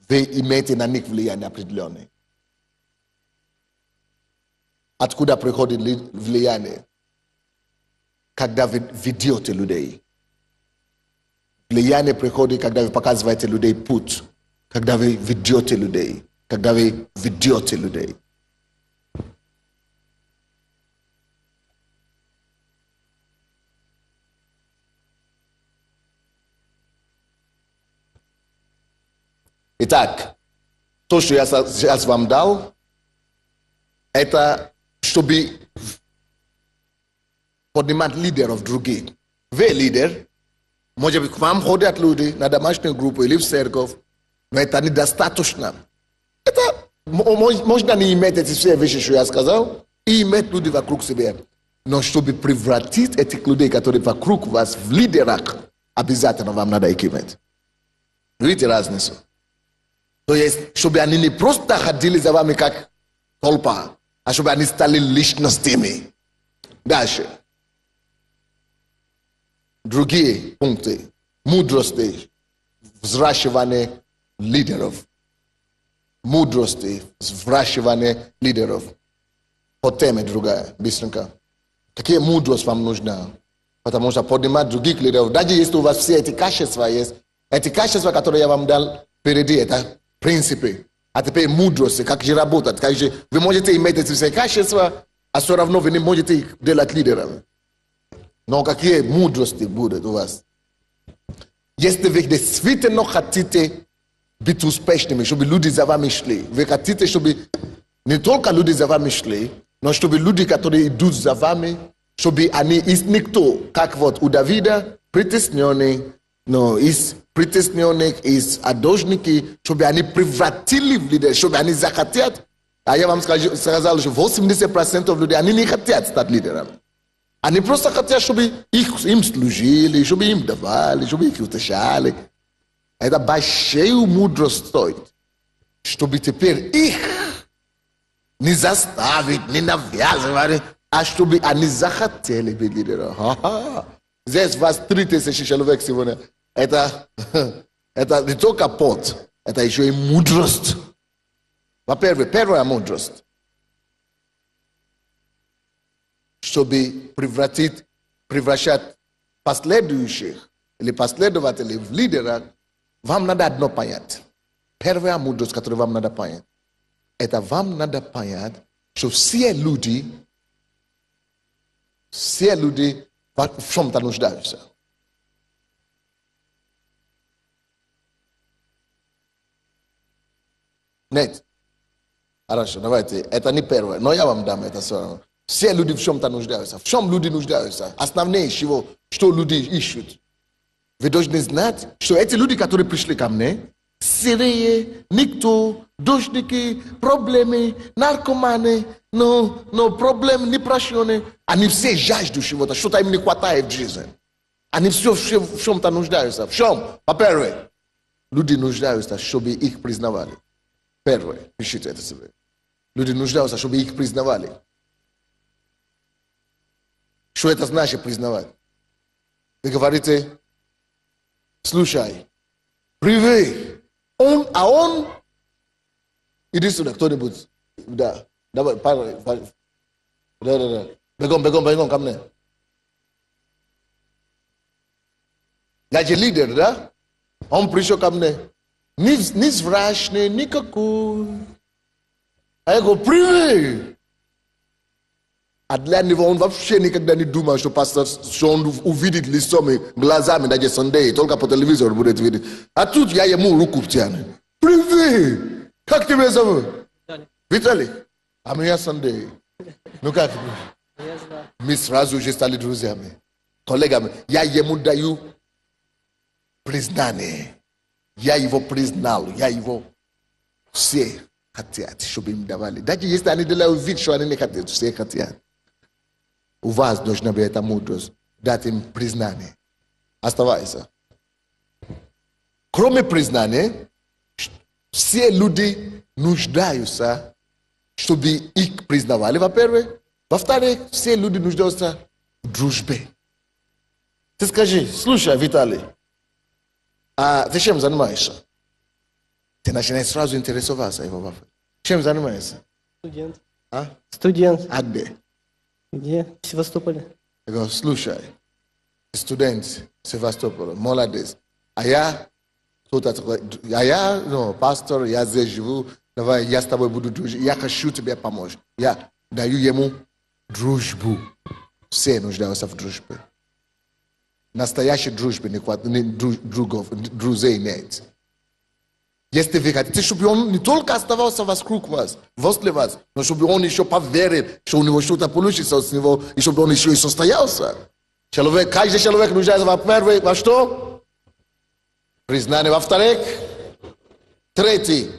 вы имеете на них влияние определенное. Откуда приходит влияние? Когда вы ведете людей. Влияние приходит, когда вы показываете людей путь. Когда вы ведете людей. Когда вы ведете людей. Итак, то, что я сейчас вам дал, это чтобы поднимать лидеров других. Вы лидер, может быть, к вам ходят люди на домашнюю группу или в церковь, но это недостаточно. Это можно не иметь эти все вещи, что я сказал, и иметь людей вокруг себя. Но чтобы превратить этих людей, которые вокруг вас, в лидерах, обязательно вам надо их иметь. Видите разницу? То есть, чтобы они не просто ходили за вами как толпа, а чтобы они стали личностями. Дальше. Другие пункты. Мудрости, взращивание лидеров. Мудрости, взращивание лидеров. По теме другая, быстренько. Какие мудрость вам нужна? Потому что поднимать других лидеров, даже если у вас все эти качества есть, эти качества, которые я вам дал впереди, это принципы. А теперь мудрости, как же работать. Как же вы можете иметь эти все качества, а все равно вы не можете их делать лидерами. Но какие мудрости будут у вас? Если вы действительно хотите быть успешными, чтобы люди за вами шли, вы хотите, чтобы не только люди за вами шли, но чтобы люди, которые идут за вами, чтобы они из никто, как вот у Давида, притесненный, No, is притесненных, is одолжники, чтобы они превратили в лидеров, чтобы они захотят. А я вам сказал, что 80% людей, они не хотят стать лидерами. Они просто хотят, чтобы им служили, чтобы им давали, чтобы их утешали. Это большую мудрость стоит, чтобы теперь их не заставить, не навязывать, а чтобы они захотели быть лидером. Здесь вас 3000 человек сегодня. Это не только пот, это еще и мудрость. Во-первых, первая мудрость. Чтобы превращать последующих или последователей в лидеров, вам надо одно понять. Первая мудрость, которую вам надо понять, это вам надо понять, что все люди в чем-то нуждаются. Нет. Хорошо, давайте. Это не первое, но я вам дам это все равно. Все люди в чем-то нуждаются. В чем люди нуждаются? Основные чего, что люди ищут. Вы должны знать, что эти люди, которые пришли ко мне, сирые, никто, дождики, проблемы, наркоманы, но проблемы непрощенные, они все жаждут чего-то, что-то им не хватает в жизни. Они все в чем-то нуждаются. В чем? Во-первых, люди нуждаются, чтобы их признавали. Первое, пишите это себе. Люди нуждаются, чтобы их признавали. Что это значит признавать? Вы говорите, слушай, привет, он, иди сюда, кто-нибудь, да, давай, да, бегом ко мне. Я же лидер, да? Он пришел ко мне. Ни страшный, никакой. А я говорю, привет. А для него он вообще никогда не думал, что пастор, что он увидит лицом глазами, даже Sunday, только по телевизору будет видеть. А тут я ему руку втяну. Привет. Как тебя зовут? Виталий. А меня Sunday. Ну как? Мы сразу же стали друзьями, коллегами. Я ему даю признание. Я его признал, я его все хотят, чтобы им давали. Даже если они делают вид, что они не хотят, все хотят. У вас должна быть эта мудрость, дать им признание. Оставайся. Кроме признания, все люди нуждаются, чтобы их признавали, во-первых. Во-вторых, все люди нуждаются в дружбе. Ты скажи, слушай, Виталий, а ты чем занимаешься? Ты начинаешь сразу интересоваться его. Чем занимаешься? Студент. А? Студент. А где? Где? В Севастополе. Я говорю, слушай, студент Севастополя, молодец. А я пастор, я здесь живу, давай я с тобой буду дружить. Я хочу тебе помочь. Я даю ему дружбу. Все нуждаются в дружбе. Настоящей дружбы друзей нет. Если вы хотите, чтобы он не только оставался вокруг вас, возле вас, но чтобы он еще поверил, что у него что-то получится с него, и чтобы он еще и состоялся. Каждый человек нуждается, во-первых, во что? Признание. Во-вторых, третий.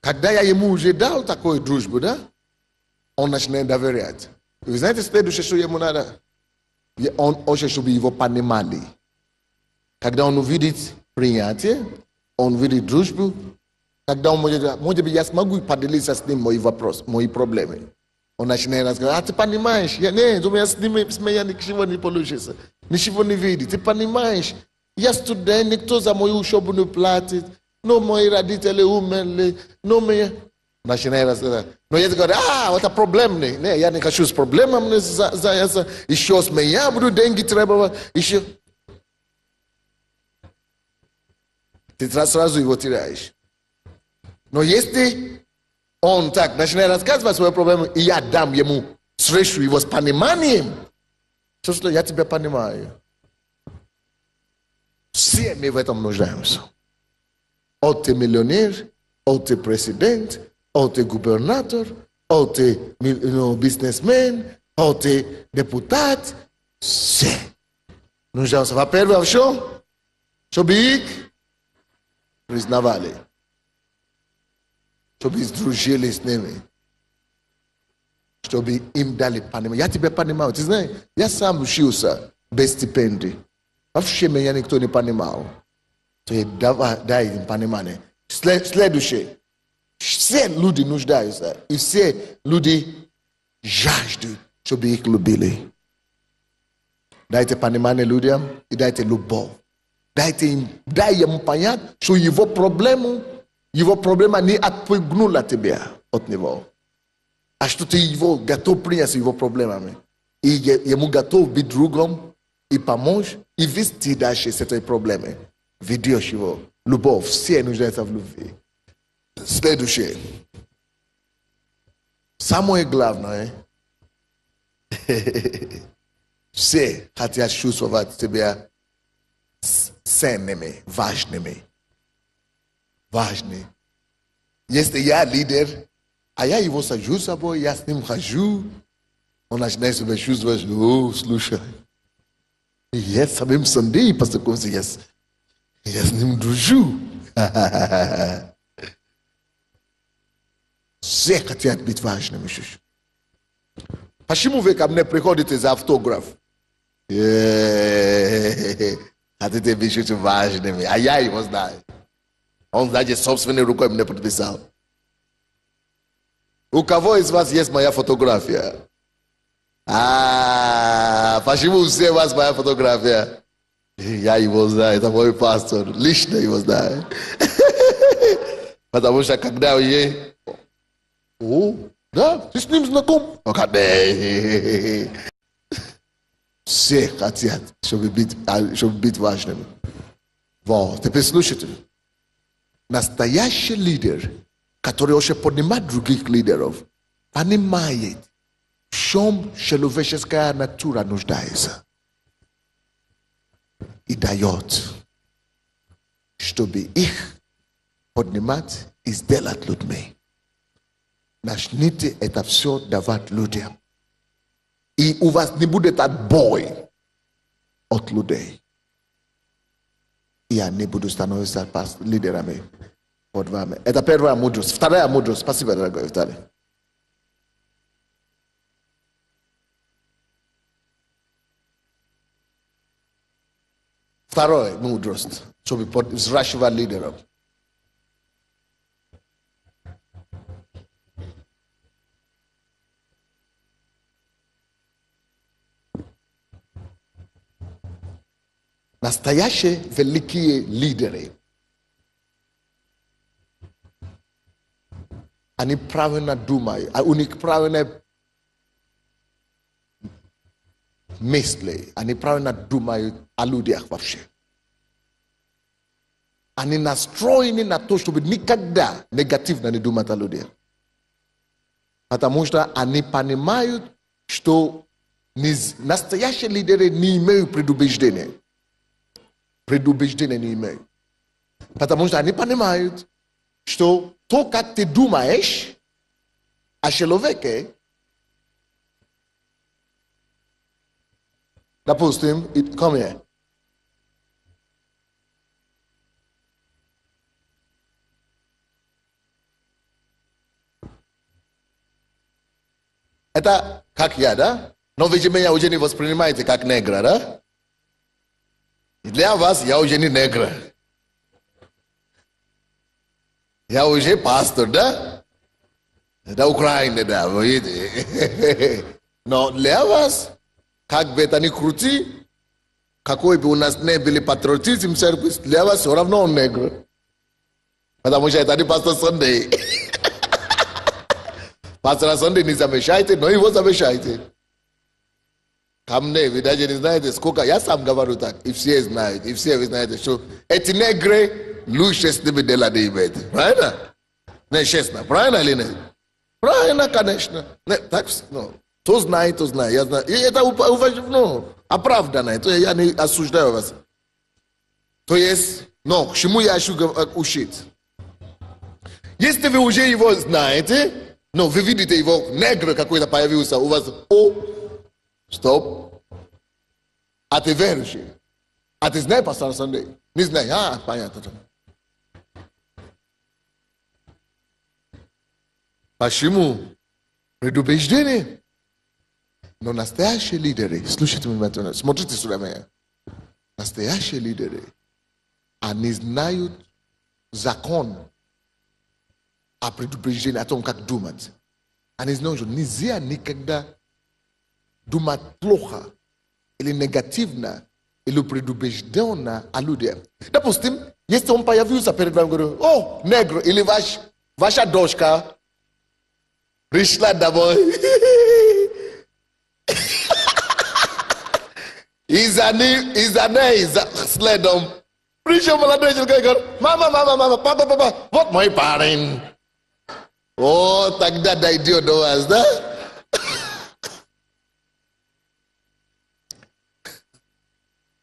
Когда я ему уже дал такую дружбу, да, он начинает доверять. И вы знаете, следующее, что ему надо? Он хочет, чтобы его понимали. Когда он увидит принятие, он видит дружбу, когда он может быть, я смогу поделиться с ним мои вопросы, мои проблемы. Он начинает рассказывать, а ты понимаешь, нет, у меня с меня ничего не получится, ничего не видит. Ты понимаешь, я студент, никто за мою учебу не платит, но мои родители умерли, но мне... Начинает рассказывать. Но я говорю, это проблемный. Не, я не хочу с проблемами заняться. Еще с меня буду деньги требовать. Еще. Ты сразу его теряешь. Но если он так начинает рассказывать свои проблемы, и я дам ему встречу его с пониманием, что я тебя понимаю. Все мы в этом нуждаемся. От ты миллионер, от ты президент, от ты губернатор, от ты бизнесмен, от ты депутат. Все. Нужно во-первых, что? Чтобы их признавали. Чтобы сдружили с ними. Чтобы им дали понимание. Я тебя понимаю. Ты знаешь, я сам учился без стипендий. Вообще меня никто не понимал. То есть дай им понимание. Следующее. Все люди нуждаются. И все люди жаждут, чтобы их любили. Дайте понимание людям и дайте любовь. Дай ему понять, что его проблема не отпугнула тебя от него. А что ты его готов принять с его проблемами. И ему готов быть другом и помочь, и вести дальше с этой проблемой. Ведешь его. Любовь. Все нуждаются в любви. Следующее. Самое главное. Все хотят чувствовать себя ценными, важными. Важны. Если я лидер, а я его сажу с собой, я с ним хожу, он начинает себя чувствовать, слушай, я самим Sunday, пастор Конси, я с ним дружу. Все хотят быть важными. Почему вы ко мне приходите за автограф? Хотите быть важными, а я его знаю. Он даже собственной рукой мне подписал. У кого из вас есть моя фотография? Почему у всех вас моя фотография? Я его знаю, это мой пастор, лично его знаю. Потому что когда я... да, ты с ним знаком? Все хотят, чтобы быть важными. Вот, теперь слушайте. Настоящий лидер, который очень понимает других лидеров, понимает, в чем человеческая натура нуждается. И дает, чтобы их поднимать и сделать людьми. Начните это все давать людям. И у вас не будет отбой от людей. И они будут становиться лидерами под вами. Это первая мудрость. Вторая мудрость. Спасибо, дорогой Виталий. Вторая мудрость. Чтобы взращивать лидеров. Настоящие великие лидеры, они правильно думают, а у них правильно мысли, они правильно думают о людях вообще. Они настроены на то, чтобы никогда негативно не думать о людях. Потому что они понимают, что настоящие лидеры не имеют предубеждения. Предубеждения не имеют. Потому что они понимают, что то, как ты думаешь о человеке, допустим, come here. Это как я, да? Но вы же меня уже не воспринимаете как негра, да? Для вас я уже не негр. Я уже пастор, да? Это Украина, да, вы видите. Но для вас, как бы это ни крути, какой бы у нас не был патриотизм в церкви, для вас все равно он негр. Потому что это не пастор Sunday. Пастор Sunday не замешайте, но его замешайте. Ко мне, вы даже не знаете, сколько, я сам говорю так, и все знают, и все вы знаете, что эти негры лучше с ними дела не имеют. Правильно? Не честно, правильно или нет? Правильно, конечно. Не, так, ну, кто знает, то знает. Я знаю. И это оправданно, то я не осуждаю вас. То есть, но к чему я хочу учить? Если вы уже его знаете, но вы видите его, негр какой-то появился у вас, стоп. А ты верующий. А ты знаешь, пастор Сандей? Не знаю. Понятно. Почему? Предубеждение. Но настоящие лидеры, слушайте меня, смотрите сюда меня. Настоящие лидеры, они знают закон о предупреждении, о том, как думать. Они знают, что нельзя никогда думать плохо или негативно, или предубежденно о людях. Допустим, если он появился перед вами, говорит, о, негр, или ваша дочка пришла домой. И за ней следом пришел молодой человек и говорит, мама, папа, вот мой парень. О, тогда дойдет до вас, да?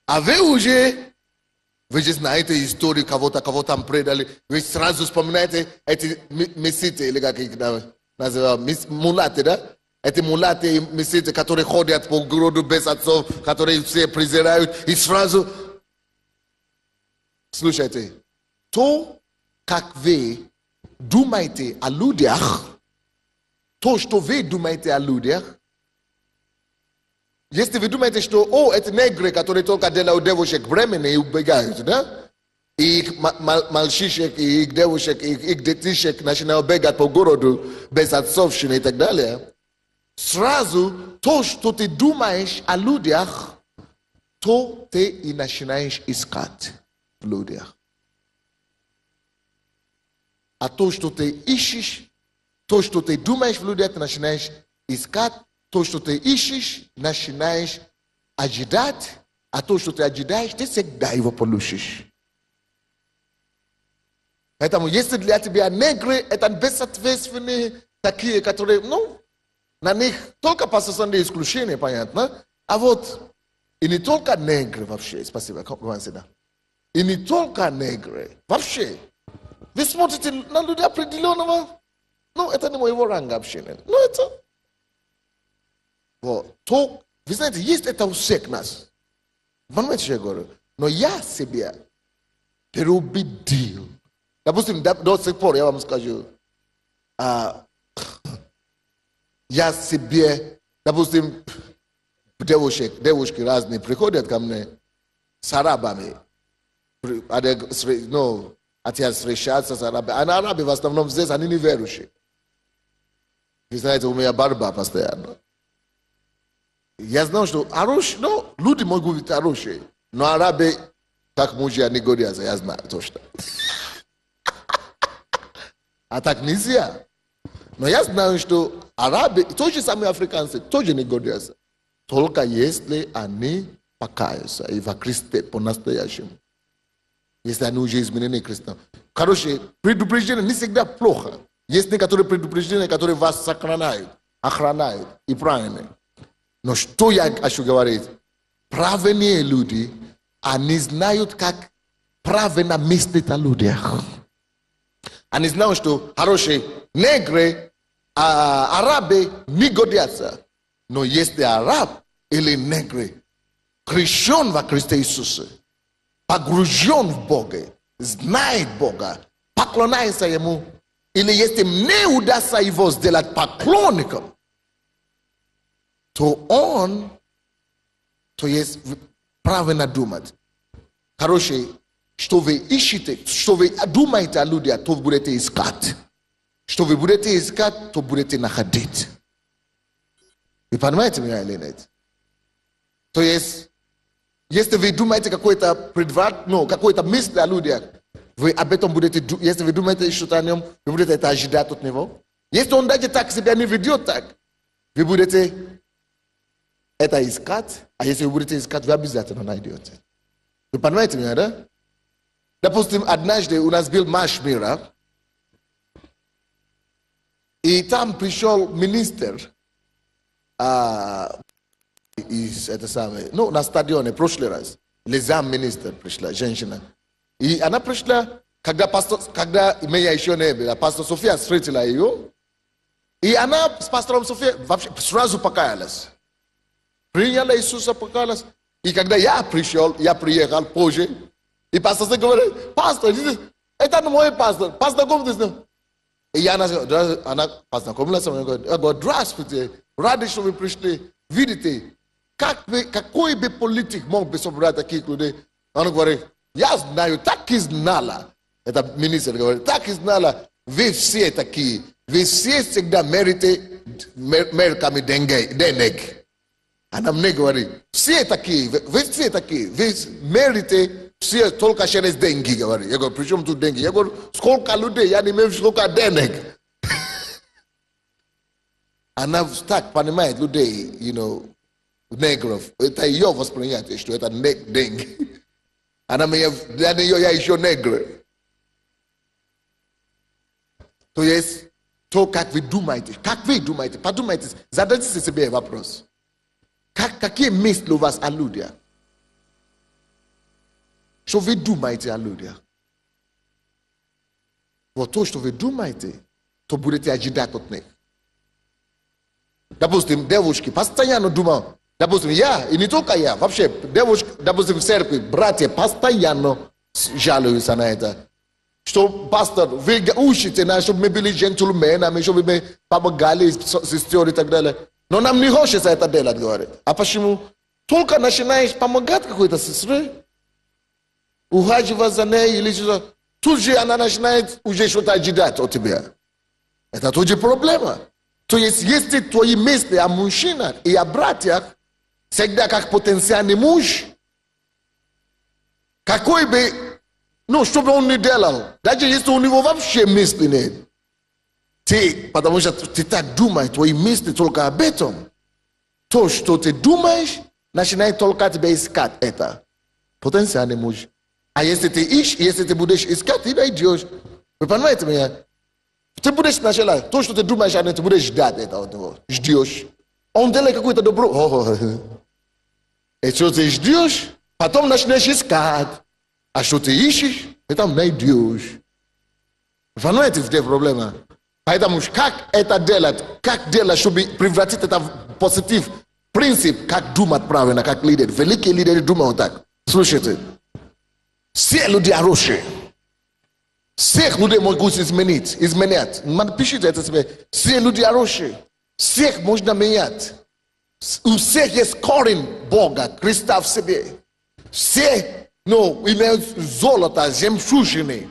А вы же знаете историю, кого-то там предали, вы сразу вспоминаете эти месситы, или как их называют, мулаты, да? Эти мулаты и месситы, которые ходят по городу без отцов, которые все презирают, и сразу... Слушайте, то, как вы думаете о людях, то, что вы думаете о людях, если вы думаете, что, о, это негры, которые только делают девушек бремени и убегают, да? И их мальчишек, и их девушек, и их детишек начинают бегать по городу без отцовщины и так далее. Сразу то, что ты думаешь о людях, то ты и начинаешь искать в людях. А то, что ты ищешь, то, что ты думаешь в людях, ты начинаешь искать. То, что ты ищешь, начинаешь ожидать. А то, что ты ожидаешь, ты всегда его получишь. Поэтому, если для тебя негры, это безответственные такие, которые, на них только пастор Сандей исключение, понятно? А вот, и не только негры вообще, спасибо, и не только негры, вообще. Вы смотрите на людей определенного, это не моего ранга общения. Это... Вот, то, вы знаете, есть это у всех нас. Понимаете, что я говорю? Но я себя переубедил. Допустим, до сих пор, я вам скажу, я себе, допустим, девушки разные приходят ко мне с арабами. Отец встречаться с арабами. А на арабы в основном здесь они неверующие. Вы знаете, у меня борьба постоянно. Я знаю, что люди могут быть хорошие, но арабы, как мужья, не годятся, я знаю точно. А так нельзя. Но я знаю, что арабы, тоже самые африканцы, тоже не годятся. Только если они покаются и во Христе по-настоящему. Если они уже изменены христиане. Короче, предупреждение не всегда плохо. Есть некоторые предупреждения, которые вас охраняют и правильные. Но что я хочу говорить? Правильные люди, они знают, как правильно мыслить о людях. Они знают, что хорошие негры, арабы не годятся. Но если араб или негры крещен во Христе Иисусе, погружен в Бога, знает Бога, поклоняется Ему, или если не удастся его сделать поклонником, то есть правильно думать. Короче, что вы ищете, что вы думаете о людях, то будете искать. Что вы будете искать, то будете находить. Вы понимаете меня или нет? То есть, если вы думаете какой-то какой-то мысль о людях, вы об этом будете, если вы думаете что-то о нем, вы будете это ожидать от него. Если он даже так себя не ведет так, вы будете это искать, а если вы будете искать, вы обязательно найдете. Вы понимаете меня, да? Допустим, однажды у нас был марш мира, и там пришел министр на стадионе в прошлый раз. Или замминистр пришла, женщина. И она пришла, когда меня еще не было, пастор София встретила ее, и она с пастором Софией вообще сразу покаялась. Приняла Иисуса, покаялась. И когда я пришел, я приехал позже, и пастор говорит, пастор, это мой пастор, познакомьтесь. И я она познакомилась со мной, говорит, здравствуйте, рады, что вы пришли. Видите, какой бы политик мог бы собрать таких людей? Она говорит, я знаю, так и знала. Это министр говорит, так и знала, вы все такие, вы все всегда мерите мерками денег. Она мне говорит, все такие, вы все такие, вы мерите все только через деньги, говорит. Я говорю, при чем тут деньги? Я говорю, сколько людей, я не имею сколько денег. Она так понимает людей, негров. Это ее восприятие, что это деньги. Она для нее я еще негр. То есть, то, как вы думаете, подумайте, задайте себе вопрос. Какие мысли у вас о людях? Что вы думаете о людях? Вот то, что вы думаете, то будете ожидать от них. Допустим, девушки постоянно думают, допустим, я, и не только я, вообще, девушки, допустим, в церкви, братья постоянно жалуются на это. Что, пастор, вы учите нас, чтобы мы были джентльменами, чтобы мы помогали сестер и так далее. Но нам не хочется это делать, говорит. А почему? Только начинаешь помогать какой-то сестре, ухаживать за ней или что-то, тут же она начинает уже что-то ожидать от тебя. Это тоже проблема. То есть, если твои мысли о мужчинах и о братьях всегда как потенциальный муж, какой бы, что бы он ни делал, даже если у него вообще мысли нет, потому что ты так думаешь, твои мысли только об этом. То, что ты думаешь, начинает только тебя искать это. Потенциальный муж. А если ты ищешь, если ты будешь искать, ты найдешь. Вы понимаете меня? Ты будешь сначала, то, что ты думаешь, ты будешь ждать это от него. Ждешь. Он делает какое-то добро. И что ты ждешь, потом начнешь искать. А что ты ищешь, ты там найдешь. Вы понимаете, где проблема? Поэтому как это делать? Как делать, чтобы превратить это в позитив принцип, как думать правильно, как лидер. Великие лидеры думают так. Слушайте. Все люди хорошие. Всех людей могут изменять. Пишите это себе. Все люди хорошие. Всех можно менять. У всех есть корень Бога, Христа в себе. Все имеют золото, жемчужины.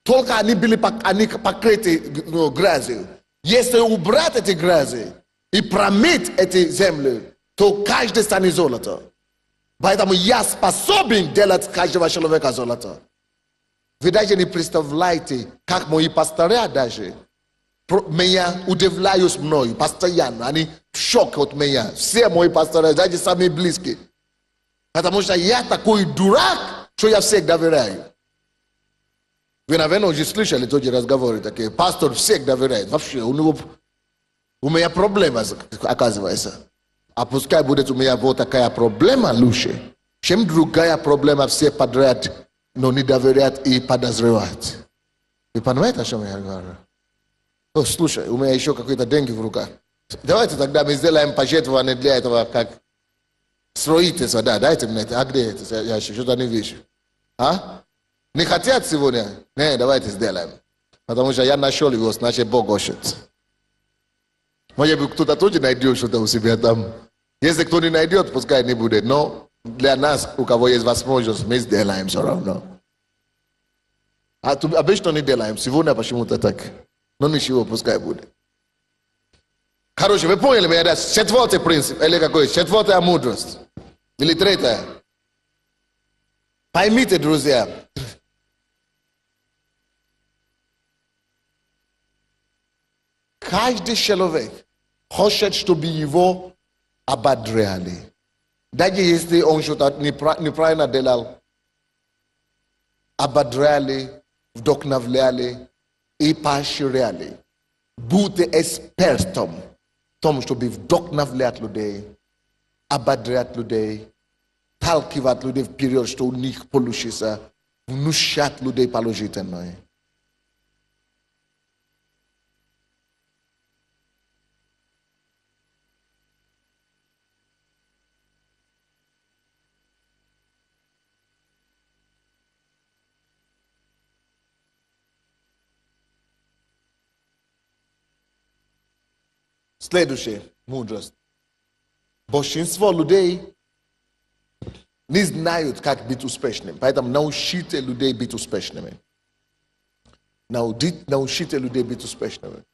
Только они были покрыты грязью. Если убрать эти грязи и промыть эти земли, то каждый станет золото. Поэтому я способен делать каждого человека золото. Вы даже не представляете, как мои пастыря даже меня удивляют мной постоянно. Они в шоке от меня. Все мои пастыря, даже самые близкие. Потому что я такой дурак, что я всех доверяю. Вы, наверное, уже слышали тоже разговоры такие. Пастор всех доверяет. Вообще, у меня проблема, оказывается. А пускай будет у меня вот такая проблема лучше, чем другая проблема, все подряд, но не доверяют и подозревают. Вы понимаете, о чем я говорю? Слушай, у меня еще какие-то деньги в руках. Давайте тогда мы сделаем пожертвование для этого, как строительство. Да, дайте мне это. А где это? Я что-то не вижу. А? Не хотят сегодня? Не, давайте сделаем. Потому что я нашел его, значит Бог хочет. Может быть, кто-то тоже найдет что-то у себя там. Если кто не найдет, пускай не будет. Но для нас, у кого есть возможность, мы сделаем все равно. Обычно не делаем. Сегодня почему-то так. Но ничего, пускай будет. Короче, вы поняли меня? Это четвертый принцип. Или какой? Четвертая мудрость. Или третья. Поймите, друзья. Каждый человек хочет, чтобы его ободряли. Даже если он что-то неправильно делал, ободряли, вдохновляли и поощряли. Будьте экспертом в том, чтобы вдохновлять людей, ободрять людей, толкивать людей вперед, что у них получится, внушать людей положительное. Следующее. Мудрость. Большинство людей не знают, как быть успешным. Поэтому научите людей быть успешными. Научите людей быть успешными.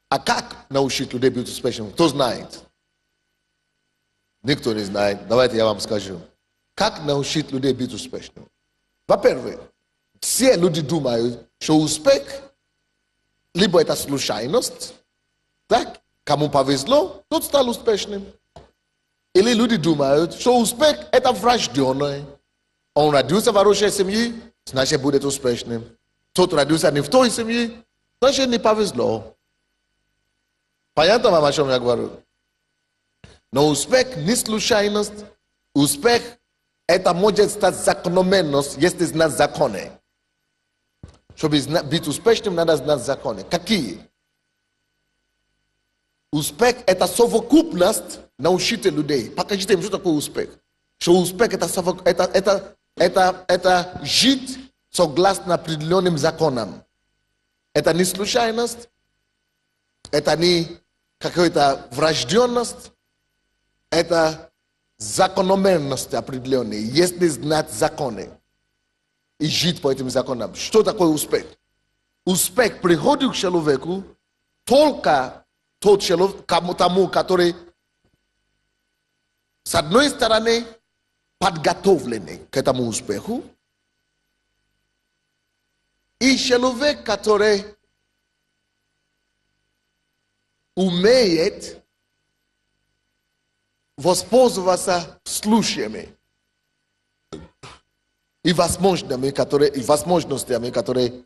А как научить людей быть успешными? Кто знает? Никто не знает. Давайте я вам скажу. Как научить людей быть успешными? Во-первых, все люди думают, что успех либо это случайность, так, кому повезло, тот стал успешным. Или люди думают, что успех это врожденное. Он родился в хорошей семье, значит будет успешным. Тот родился не в той семье, значит не повезло. Понятно вам, о чем я говорю? Но успех не случайность. Успех это может стать закономерность, если знать законы. Чтобы быть успешным, надо знать законы. Какие? Успех это совокупность. Научите людей. Покажите им, что такое успех. Что успех это жить согласно определенным законам. Это не случайность. Это не какая-то врожденность. Это закономерность определенная. Если знать законы и жить по этим законам. Что такое успех? Успех приходит к человеку только тот человек, тому, который с одной стороны подготовленный к этому успеху, и человек, который умеет воспользоваться случаями и возможностями, которые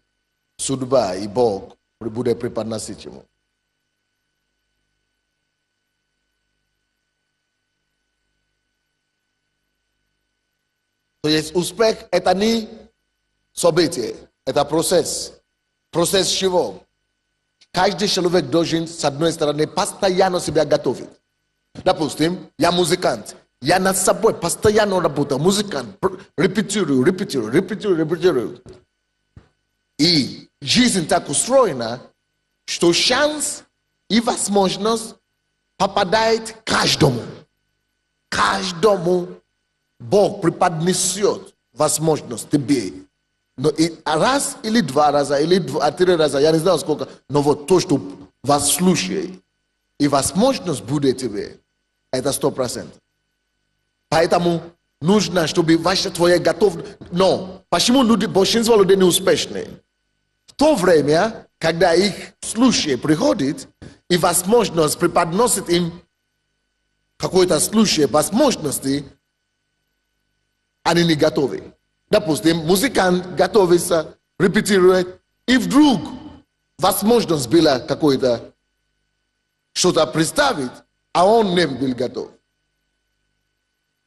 судьба и Бог будет преподносить ему. То есть успех это не событие, это процесс. Процесс чего? Каждый человек должен, с одной стороны, постоянно себя готовить. Допустим, я музыкант. Я над собой постоянно работаю. Музыкант. Репетирую. И жизнь так устроена, что шанс и возможность попадает каждому. Каждому Бог преподнесет возможность тебе. Но и раз или два раза, или 3 раза, я не знаю сколько, но вот то, что вас слушает, и возможность будет тебе, это 100%. Поэтому нужно, чтобы ваша твоя готовность. Но почему большинство людей не успешны? В то время, когда их случай приходит, и возможность преподносит им какой-то случай возможности, они не готовы. Допустим, музыкант готовится, репетирует, и вдруг возможность была какой-то что-то представить, а он не был готов.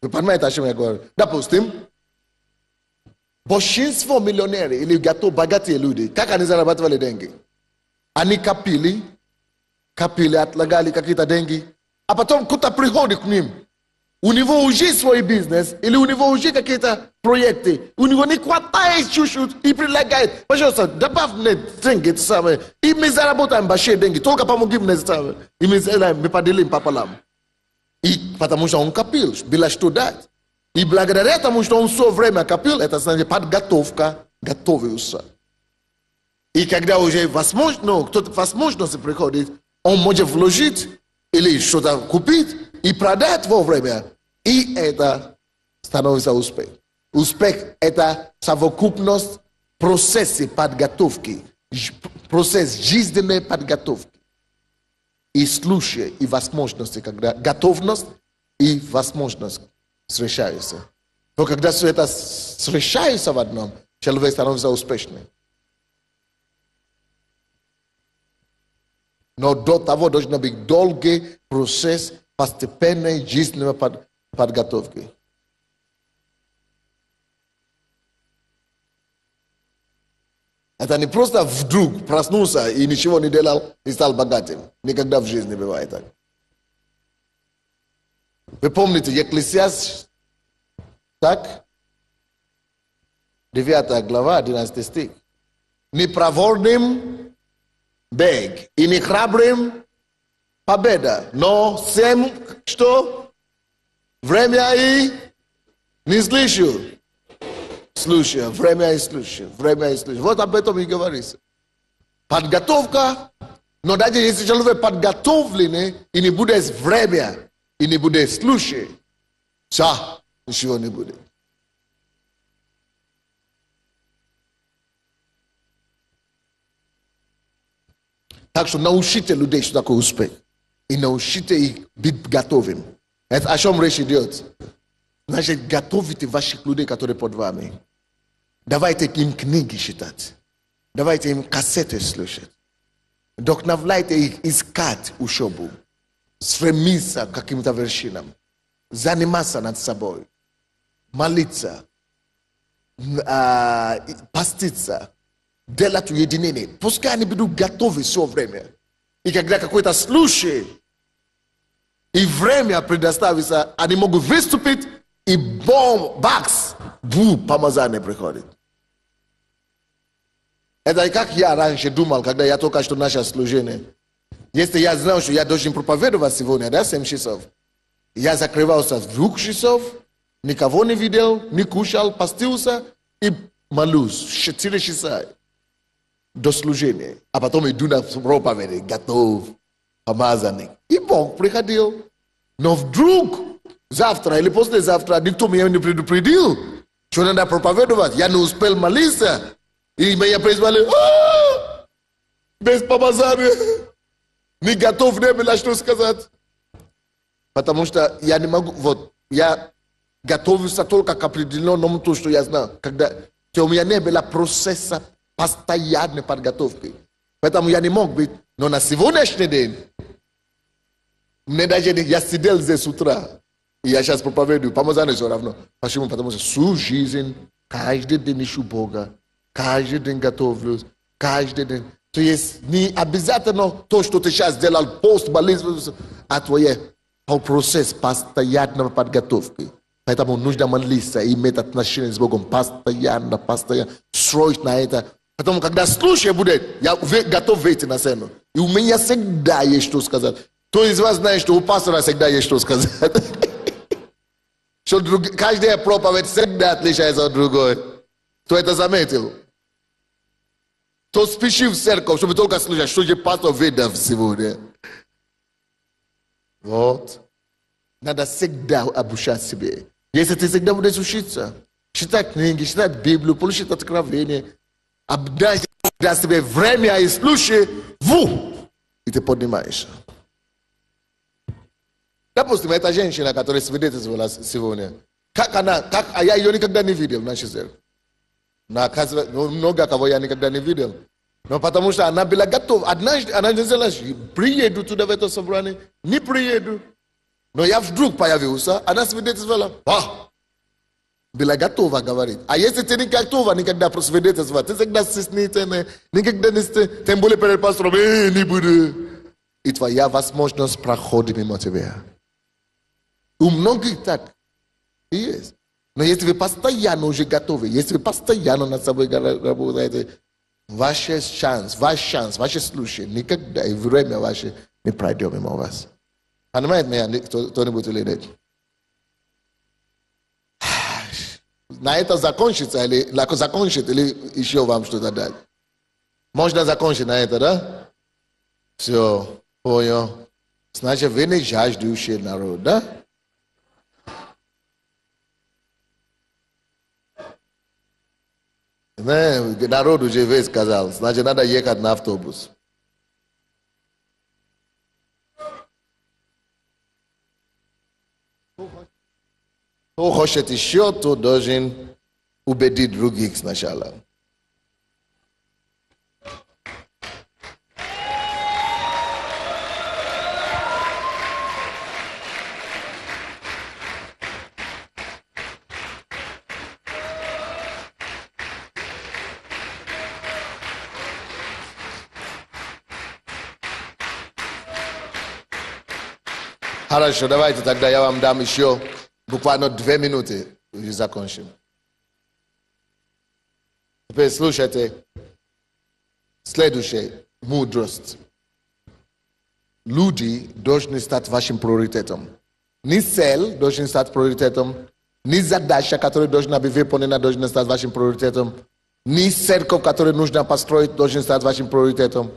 Вы понимаете, о чем я говорю? Допустим, большинство миллионеров или богатые люди, как они зарабатывали деньги? Они копили, отлагали какие-то деньги, а потом кто-то приходит к ним. У него уже свой бизнес, или у него уже какие-то проекты, у него не хватает чуть-чуть и предлагает, пожалуйста, добавь мне деньги, и мы заработаем большие деньги, только помоги мне, и мы поделим пополам. И потому что он копил, было что дать. И благодаря тому, что он все время копил, это значит подготовка, готовился. И когда уже кто-то возможность приходит, он может вложить или что-то купить и продать вовремя. И это становится успех. Успех – это совокупность процесса подготовки, процесс жизненной подготовки. И случаи, и возможности, когда готовность и возможность встречаются. Но когда все это встречается в одном, человек становится успешным. Но до того должен быть долгий процесс постепенной жизненной подготовки. Это не просто вдруг проснулся и ничего не делал и стал богатым. Никогда в жизни не бывает так. Вы помните, Екклесиаст, так? 9 глава, 11 стих. Не проворным бег и не храбрым победа. Но всем, что? Время и не слышу. Слушаю, время и слушаю, время и слушаю. Вот об этом и говорится. Подготовка, но даже если человек подготовленный, и не будет время, и не будет слушать, все, ничего не будет. Так что научите людей, что такое успех. И научите их быть готовым. Это о чем речь идет. Значит, готовите ваших людей, которые под вами. Давайте им книги читать. Давайте им кассеты слушать. Вдохновляйте их искать учебу. Стремиться к каким-то вершинам. Заниматься над собой. Молиться. Поститься. Делать уединение. Пускай они будут готовы все время. И когда какой-то случай и время предоставится, они могут выступить, и бакс, помазание приходит. Это как я раньше думал, когда я только что начал служение. Если я знал, что я должен проповедовать сегодня, да, 7 часов, я закрывался в 2 часов, никого не видел, не кушал, постился и молюсь 4 часа до служения. А потом иду на проповедь, готов, помазанный. И Бог приходил. Но вдруг завтра или послезавтра никто меня не предупредил, что надо проповедовать. Я не успел молиться. И меня призвали, без помазания. Не готов не было, что сказать. Потому что я не могу, вот, я готовился только к определенному то, что я знал. Когда у меня не было процесса постоянной подготовки. Поэтому я не мог быть. Но на сегодняшний день, мне даже я сидел здесь с утра, и я сейчас проповедую, помазание все равно. Почему? Потому что всю жизнь, каждый день ищу Бога, каждый день готовлюсь, каждый день. То есть не обязательно то, что ты сейчас сделал, пост, молитву, а твой процесс постоянной подготовки. Поэтому нужно молиться и иметь отношения с Богом постоянно, строить на это. Потом, когда случай будет, я готов выйти на сцену. И у меня всегда есть что сказать. Кто из вас знает, что у пастора всегда есть что сказать? Что каждая проповедь всегда отличается от другой. Кто это заметил? Кто спешил в церковь, чтобы только слушать, что же пастор видел сегодня. Вот. Надо всегда обучать себе. Если ты всегда будешь учиться, читать книги, читать Библию, получить откровение, обдать себе время и слушай, и ты поднимаешься. Допустим, эта женщина, которая свидетельствовала сегодня, а я ее никогда не видел в нашей церкви. Много кого я никогда не видел. Но потому что она была готова. Однажды она не сказала, приеду туда в это собрание, не приеду. Но я вдруг появился, она свидетельствовала, была готова говорить. А если ты не готова никогда просвидетельствовать, ты всегда стеснительный, никогда не стеснительный, тем более перед пастором, не буду. И твоя возможность проходит мимо тебя. У многих так и есть. Но если вы постоянно уже готовы, если вы постоянно над собой работаете, ваш шанс, ваше случай никогда и время ваше не пройдет мимо вас. Понимает меня кто-нибудь или нет? На это закончится или еще вам что-то дать? Можно закончить на это, да? Все, понял. Значит, вы не жаждущий народ, да? Народ уже весь сказал, значит, надо ехать на автобус. Кто хочет еще, то должен убедить других сначала. Хорошо, давайте тогда я вам дам еще буквально 2 минуты и закончим. Теперь слушайте следующая мудрость. люди должны стать вашим приоритетом. Не цель должен стать приоритетом, не задача, которая должна быть выполнена, должна стать вашим приоритетом, не церковь, которую нужно построить, должен стать вашим приоритетом,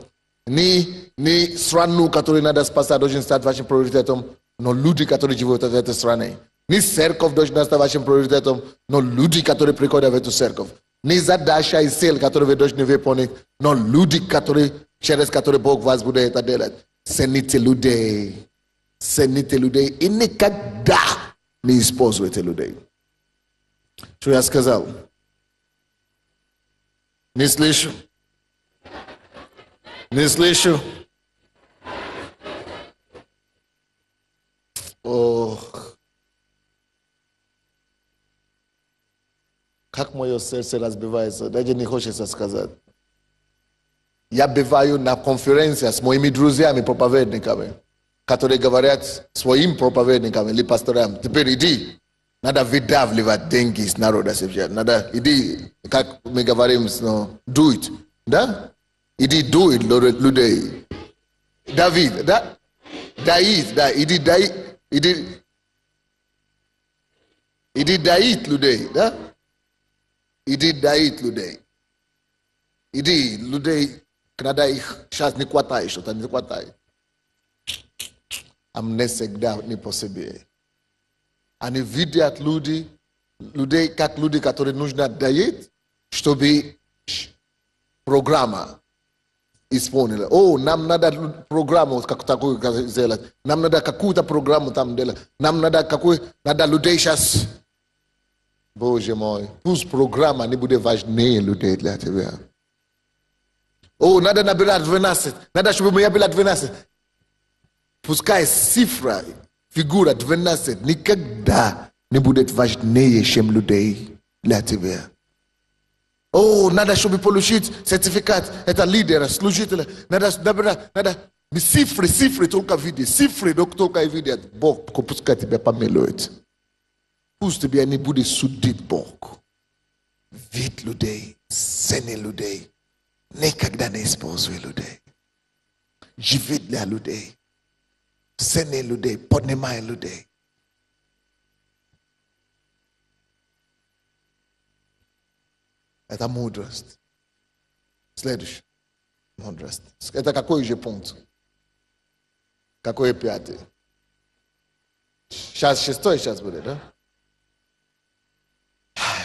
не страну, которую надо спасать, должен стать вашим приоритетом, но люди, которые живут в этой стране. Не церковь должна стать вашим приоритетом, но люди, которые приходят в эту церковь. Не задача и цель, которую вы должны выполнить, но люди, через которые Бог вас будет это делать. Цените людей. Цените людей и никогда не используйте людей. Что я сказал? Не слышу? Не слышу? Ох. Как мое сердце разбивается, даже не хочется сказать. Я бываю на конференциях с моими друзьями, проповедниками, которые говорят своим проповедникам или пасторам: теперь иди, надо выдавливать деньги из народа сейчас. Надо, иди, как мы говорим, do it. Да? Иди do it, людей. Давид, да? Даит, да, иди даит людей, да? Иди даит людей. Иди, людей, когда их сейчас не хватает, что-то не хватает. А мне всегда не по себе. Они видят людей, как люди, которые нужно дать, чтобы программа исполнила. О, нам надо программу такую сделать. Нам надо какую-то программу там делать. Нам надо людей сейчас. Боже мой, пусть программа не будет важнее людей для тебя. О, надо набирать 12. Надо, чтобы мы набирали 12. Пускай цифра, фигура 12 никогда не будет важнее, чем людей для тебя. О, надо, чтобы получить сертификат, это лидера, служителя. Надо, цифры только видеть. Цифры только видеть. Бог пускай тебя помилует. Пусть тебя не будет судить Бог. Вид людей, цени людей. Никогда не используй людей. Живи для людей. Цени людей, поднимай людей. Это мудрость. Следующий. Мудрость. Это какой же пункт? Какой пятый? Сейчас шестой сейчас будет, да?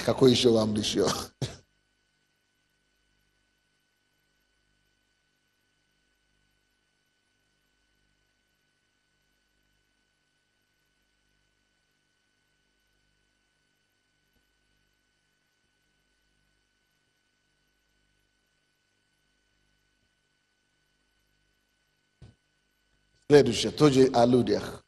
Какой еще вам еще? Следующее, тоже о людях.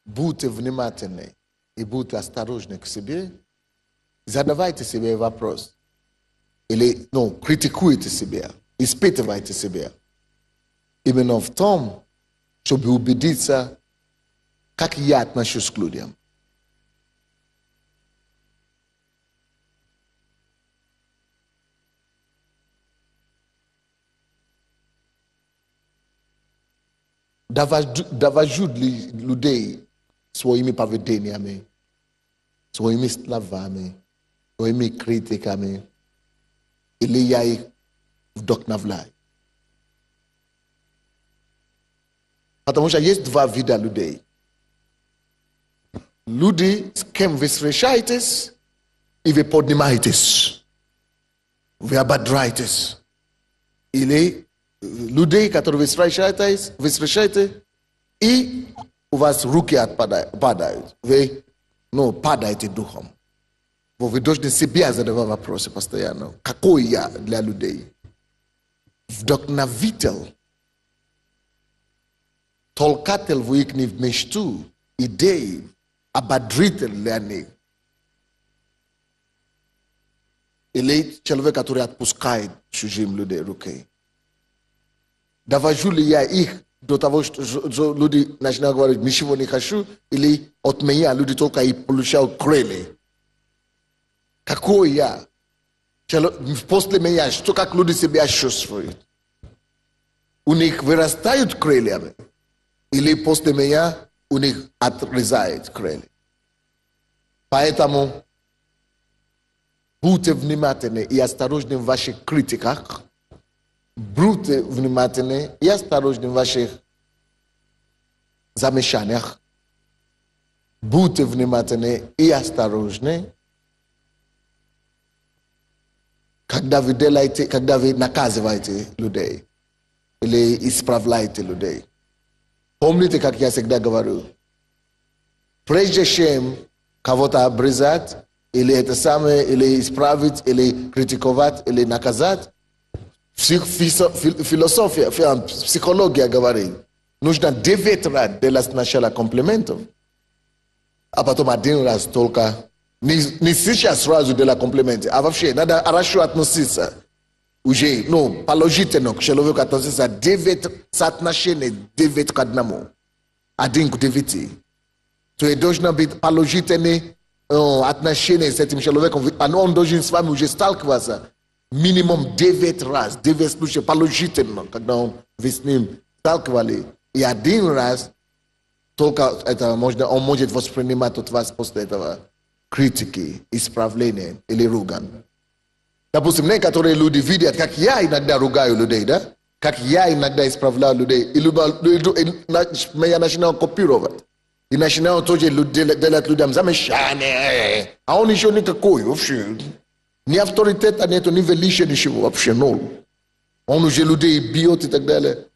Будьте внимательны и будьте осторожны к себе. Задавайте себе вопрос. Или, критикуйте себя. Испытывайте себя. Именно в том, чтобы убедиться, как я отношусь к людям. Довожу людей своими поведениями, своими словами, своими критиками, или я их вдохновляю. Потому что есть два вида людей. Люди, с кем вы встречаетесь, и вы поднимаетесь. Вы ободряетесь. Или людей, которые вы встречаете, и у вас руки падают. Вы падаете духом. Вы должны себе задавать вопросы постоянно. Какой я для людей? Вдохновитель. Толкатель в их мечту, идеи, ободритель для них. Или человек, который отпускает чужим людей руки. Довожу ли я их до того, что люди начинают говорить, ничего не хочу, или от меня люди только и получают крылья. Какой я? После меня, что как люди себя чувствуют? У них вырастают крыльями, или после меня у них отрезают крылья? Поэтому будьте внимательны и осторожны в ваших критиках. Будьте внимательны и осторожны в ваших замечаниях. Будьте внимательны и осторожны, когда вы делаете, когда вы наказываете людей или исправляете людей. Помните, как я всегда говорю, прежде чем кого-то обрезать, или это самое, или исправить, или критиковать, или наказать, философия, психология говорит, нужно 9 раз делать сначала комплиментов, а потом 1 раз только, не сейчас сразу делать комплименты, а вообще надо хорошо относиться, уже, положительно к человеку относиться, 9 соотношений, 9 к 1, 1 к 9. То есть должно быть положительное отношение с этим человеком, он должен с вами уже сталкиваться минимум 9 раз, 9 случаев положительно, когда вы с ним сталкивались. И 1 раз только это можно, он может воспринимать от вас после этого критики, исправления или ругань. Допустим, некоторые люди видят, как я иногда ругаю людей, да? Как я иногда исправляю людей, и я начинаю копировать. И начинаю тоже делать людям замечания. А он еще никакой вообще. Ни авторитета нету, ни величия, ничего. Вообще ноль. Он уже людей бьет и так далее.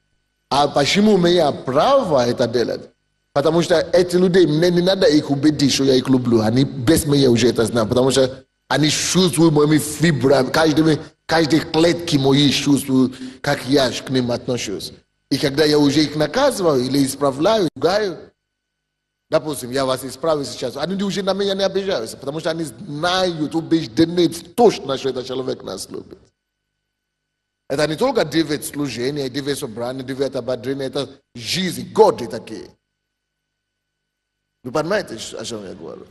А почему у меня право это делать? Потому что эти люди, мне не надо их убедить, что я их люблю. Они без меня уже это знают. Потому что они чувствуют моими фибрами. Каждой клетки моей чувствуют, как я к ним отношусь. И когда я уже их наказываю или исправляю, ругаю, допустим, я вас исправил сейчас, они уже на меня не обижаются, потому что они знают, убеждены точно, что этот человек нас любит. Это не только 9 служений, 9 собраний, 9 ободрения, это жизнь, годы такие. Вы понимаете, о чем я говорю?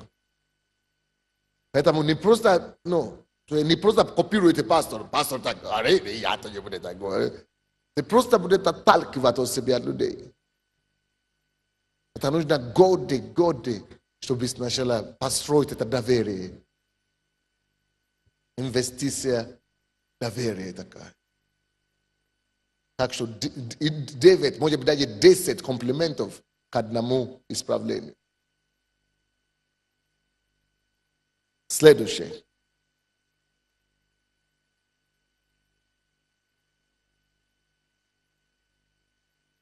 Поэтому не просто, не просто копируйте пастор так говорит, и я тоже буду так говорить. Ты просто будете отталкивать от себя людей. Это нужно годы, чтобы сначала построить это доверие. Инвестиция доверия такая. Так что 9, может быть даже 10 комплиментов к одному исправлению. Следующее.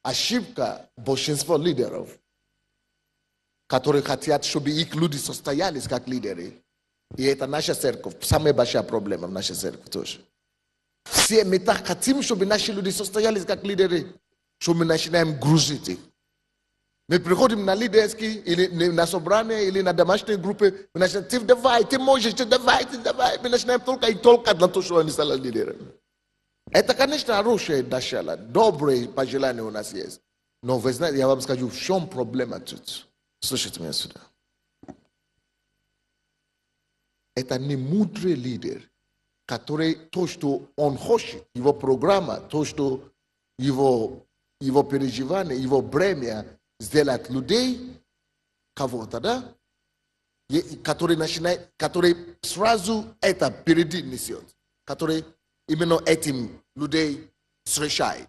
Ошибка большинства лидеров, которые хотят, чтобы их люди состоялись как лидеры. И это наша церковь. Самая большая проблема в нашей церкви тоже. Все мы так хотим, чтобы наши люди состоялись как лидеры, что мы начинаем грузить их. Мы приходим на лидерские, или на собрание, или на домашние группы, мы начинаем, ты давай, ты можешь, ты давай. Мы начинаем только на то, что они стали лидерами. Это, конечно, хорошее начало, добрые пожелания у нас есть. Но вы знаете, я вам скажу, в чем проблема тут? Слушайте меня сюда. Это не мудрый лидер, который то, что он хочет, его программа, то, что его переживания, его бремя сделать людей, кого-то, да? Который сразу это впереди несет, который именно этим людей встречает.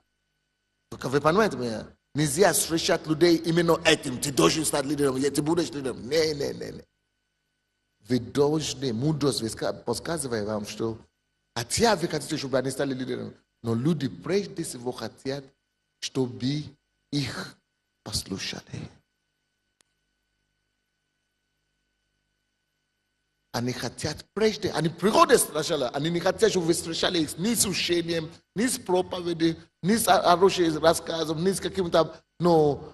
Только вы понимаете меня? Нельзя встречать людей именно этим. Ты должен стать лидером, ты будешь лидером. Не. Вы должны, мудрость подсказывает вам, что хотя вы хотите, чтобы они стали лидером, но люди прежде всего хотят, чтобы их послушали. Они хотят прежде, они приходят сначала, они не хотят, чтобы вы встречали их ни с учением, ни с проповедью, ни с хорошим рассказом, ни с каким-то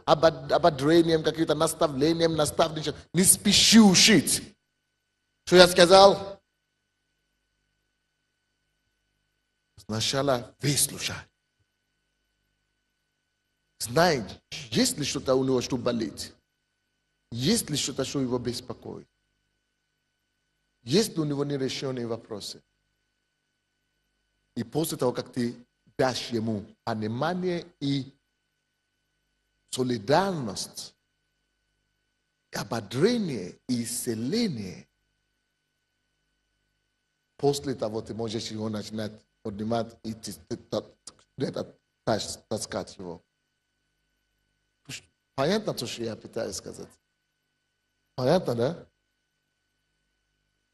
ободрением, каким-то наставлением, не спеши учить. Что я сказал? Сначала выслушай. знает, есть ли что-то у него, что болит. Есть ли что-то, что его беспокоит. Есть ли у него нерешенные вопросы. И после того, как ты дашь ему понимание и солидарность, и ободрение и исцеление, после того ты можешь его начинать поднимать и таскать его. Понятно то, что я пытаюсь сказать? Понятно, да?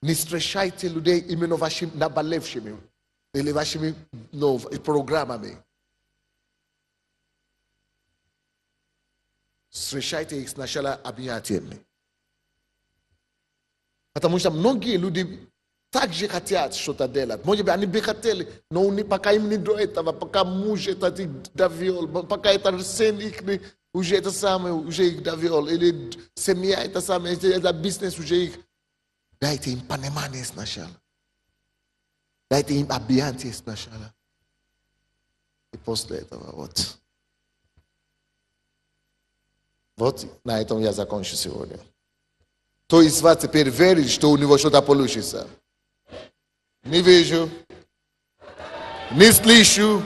Не встречайте людей именно вашими наболевшими или вашими программами. Встречайте их сначала объятиями. Потому что многие люди также хотят что-то делать. Может быть, они бы хотели, но пока им не до этого, пока муж это довел, пока это сын их уже это самое, уже их довел, или семья это самое, это бизнес уже их. Дайте им понимание сначала. Дайте им объятия сначала. И после этого вот. Вот на этом я закончу сегодня. То есть вас теперь верит, что у него что-то получится. Не вижу, не слышу.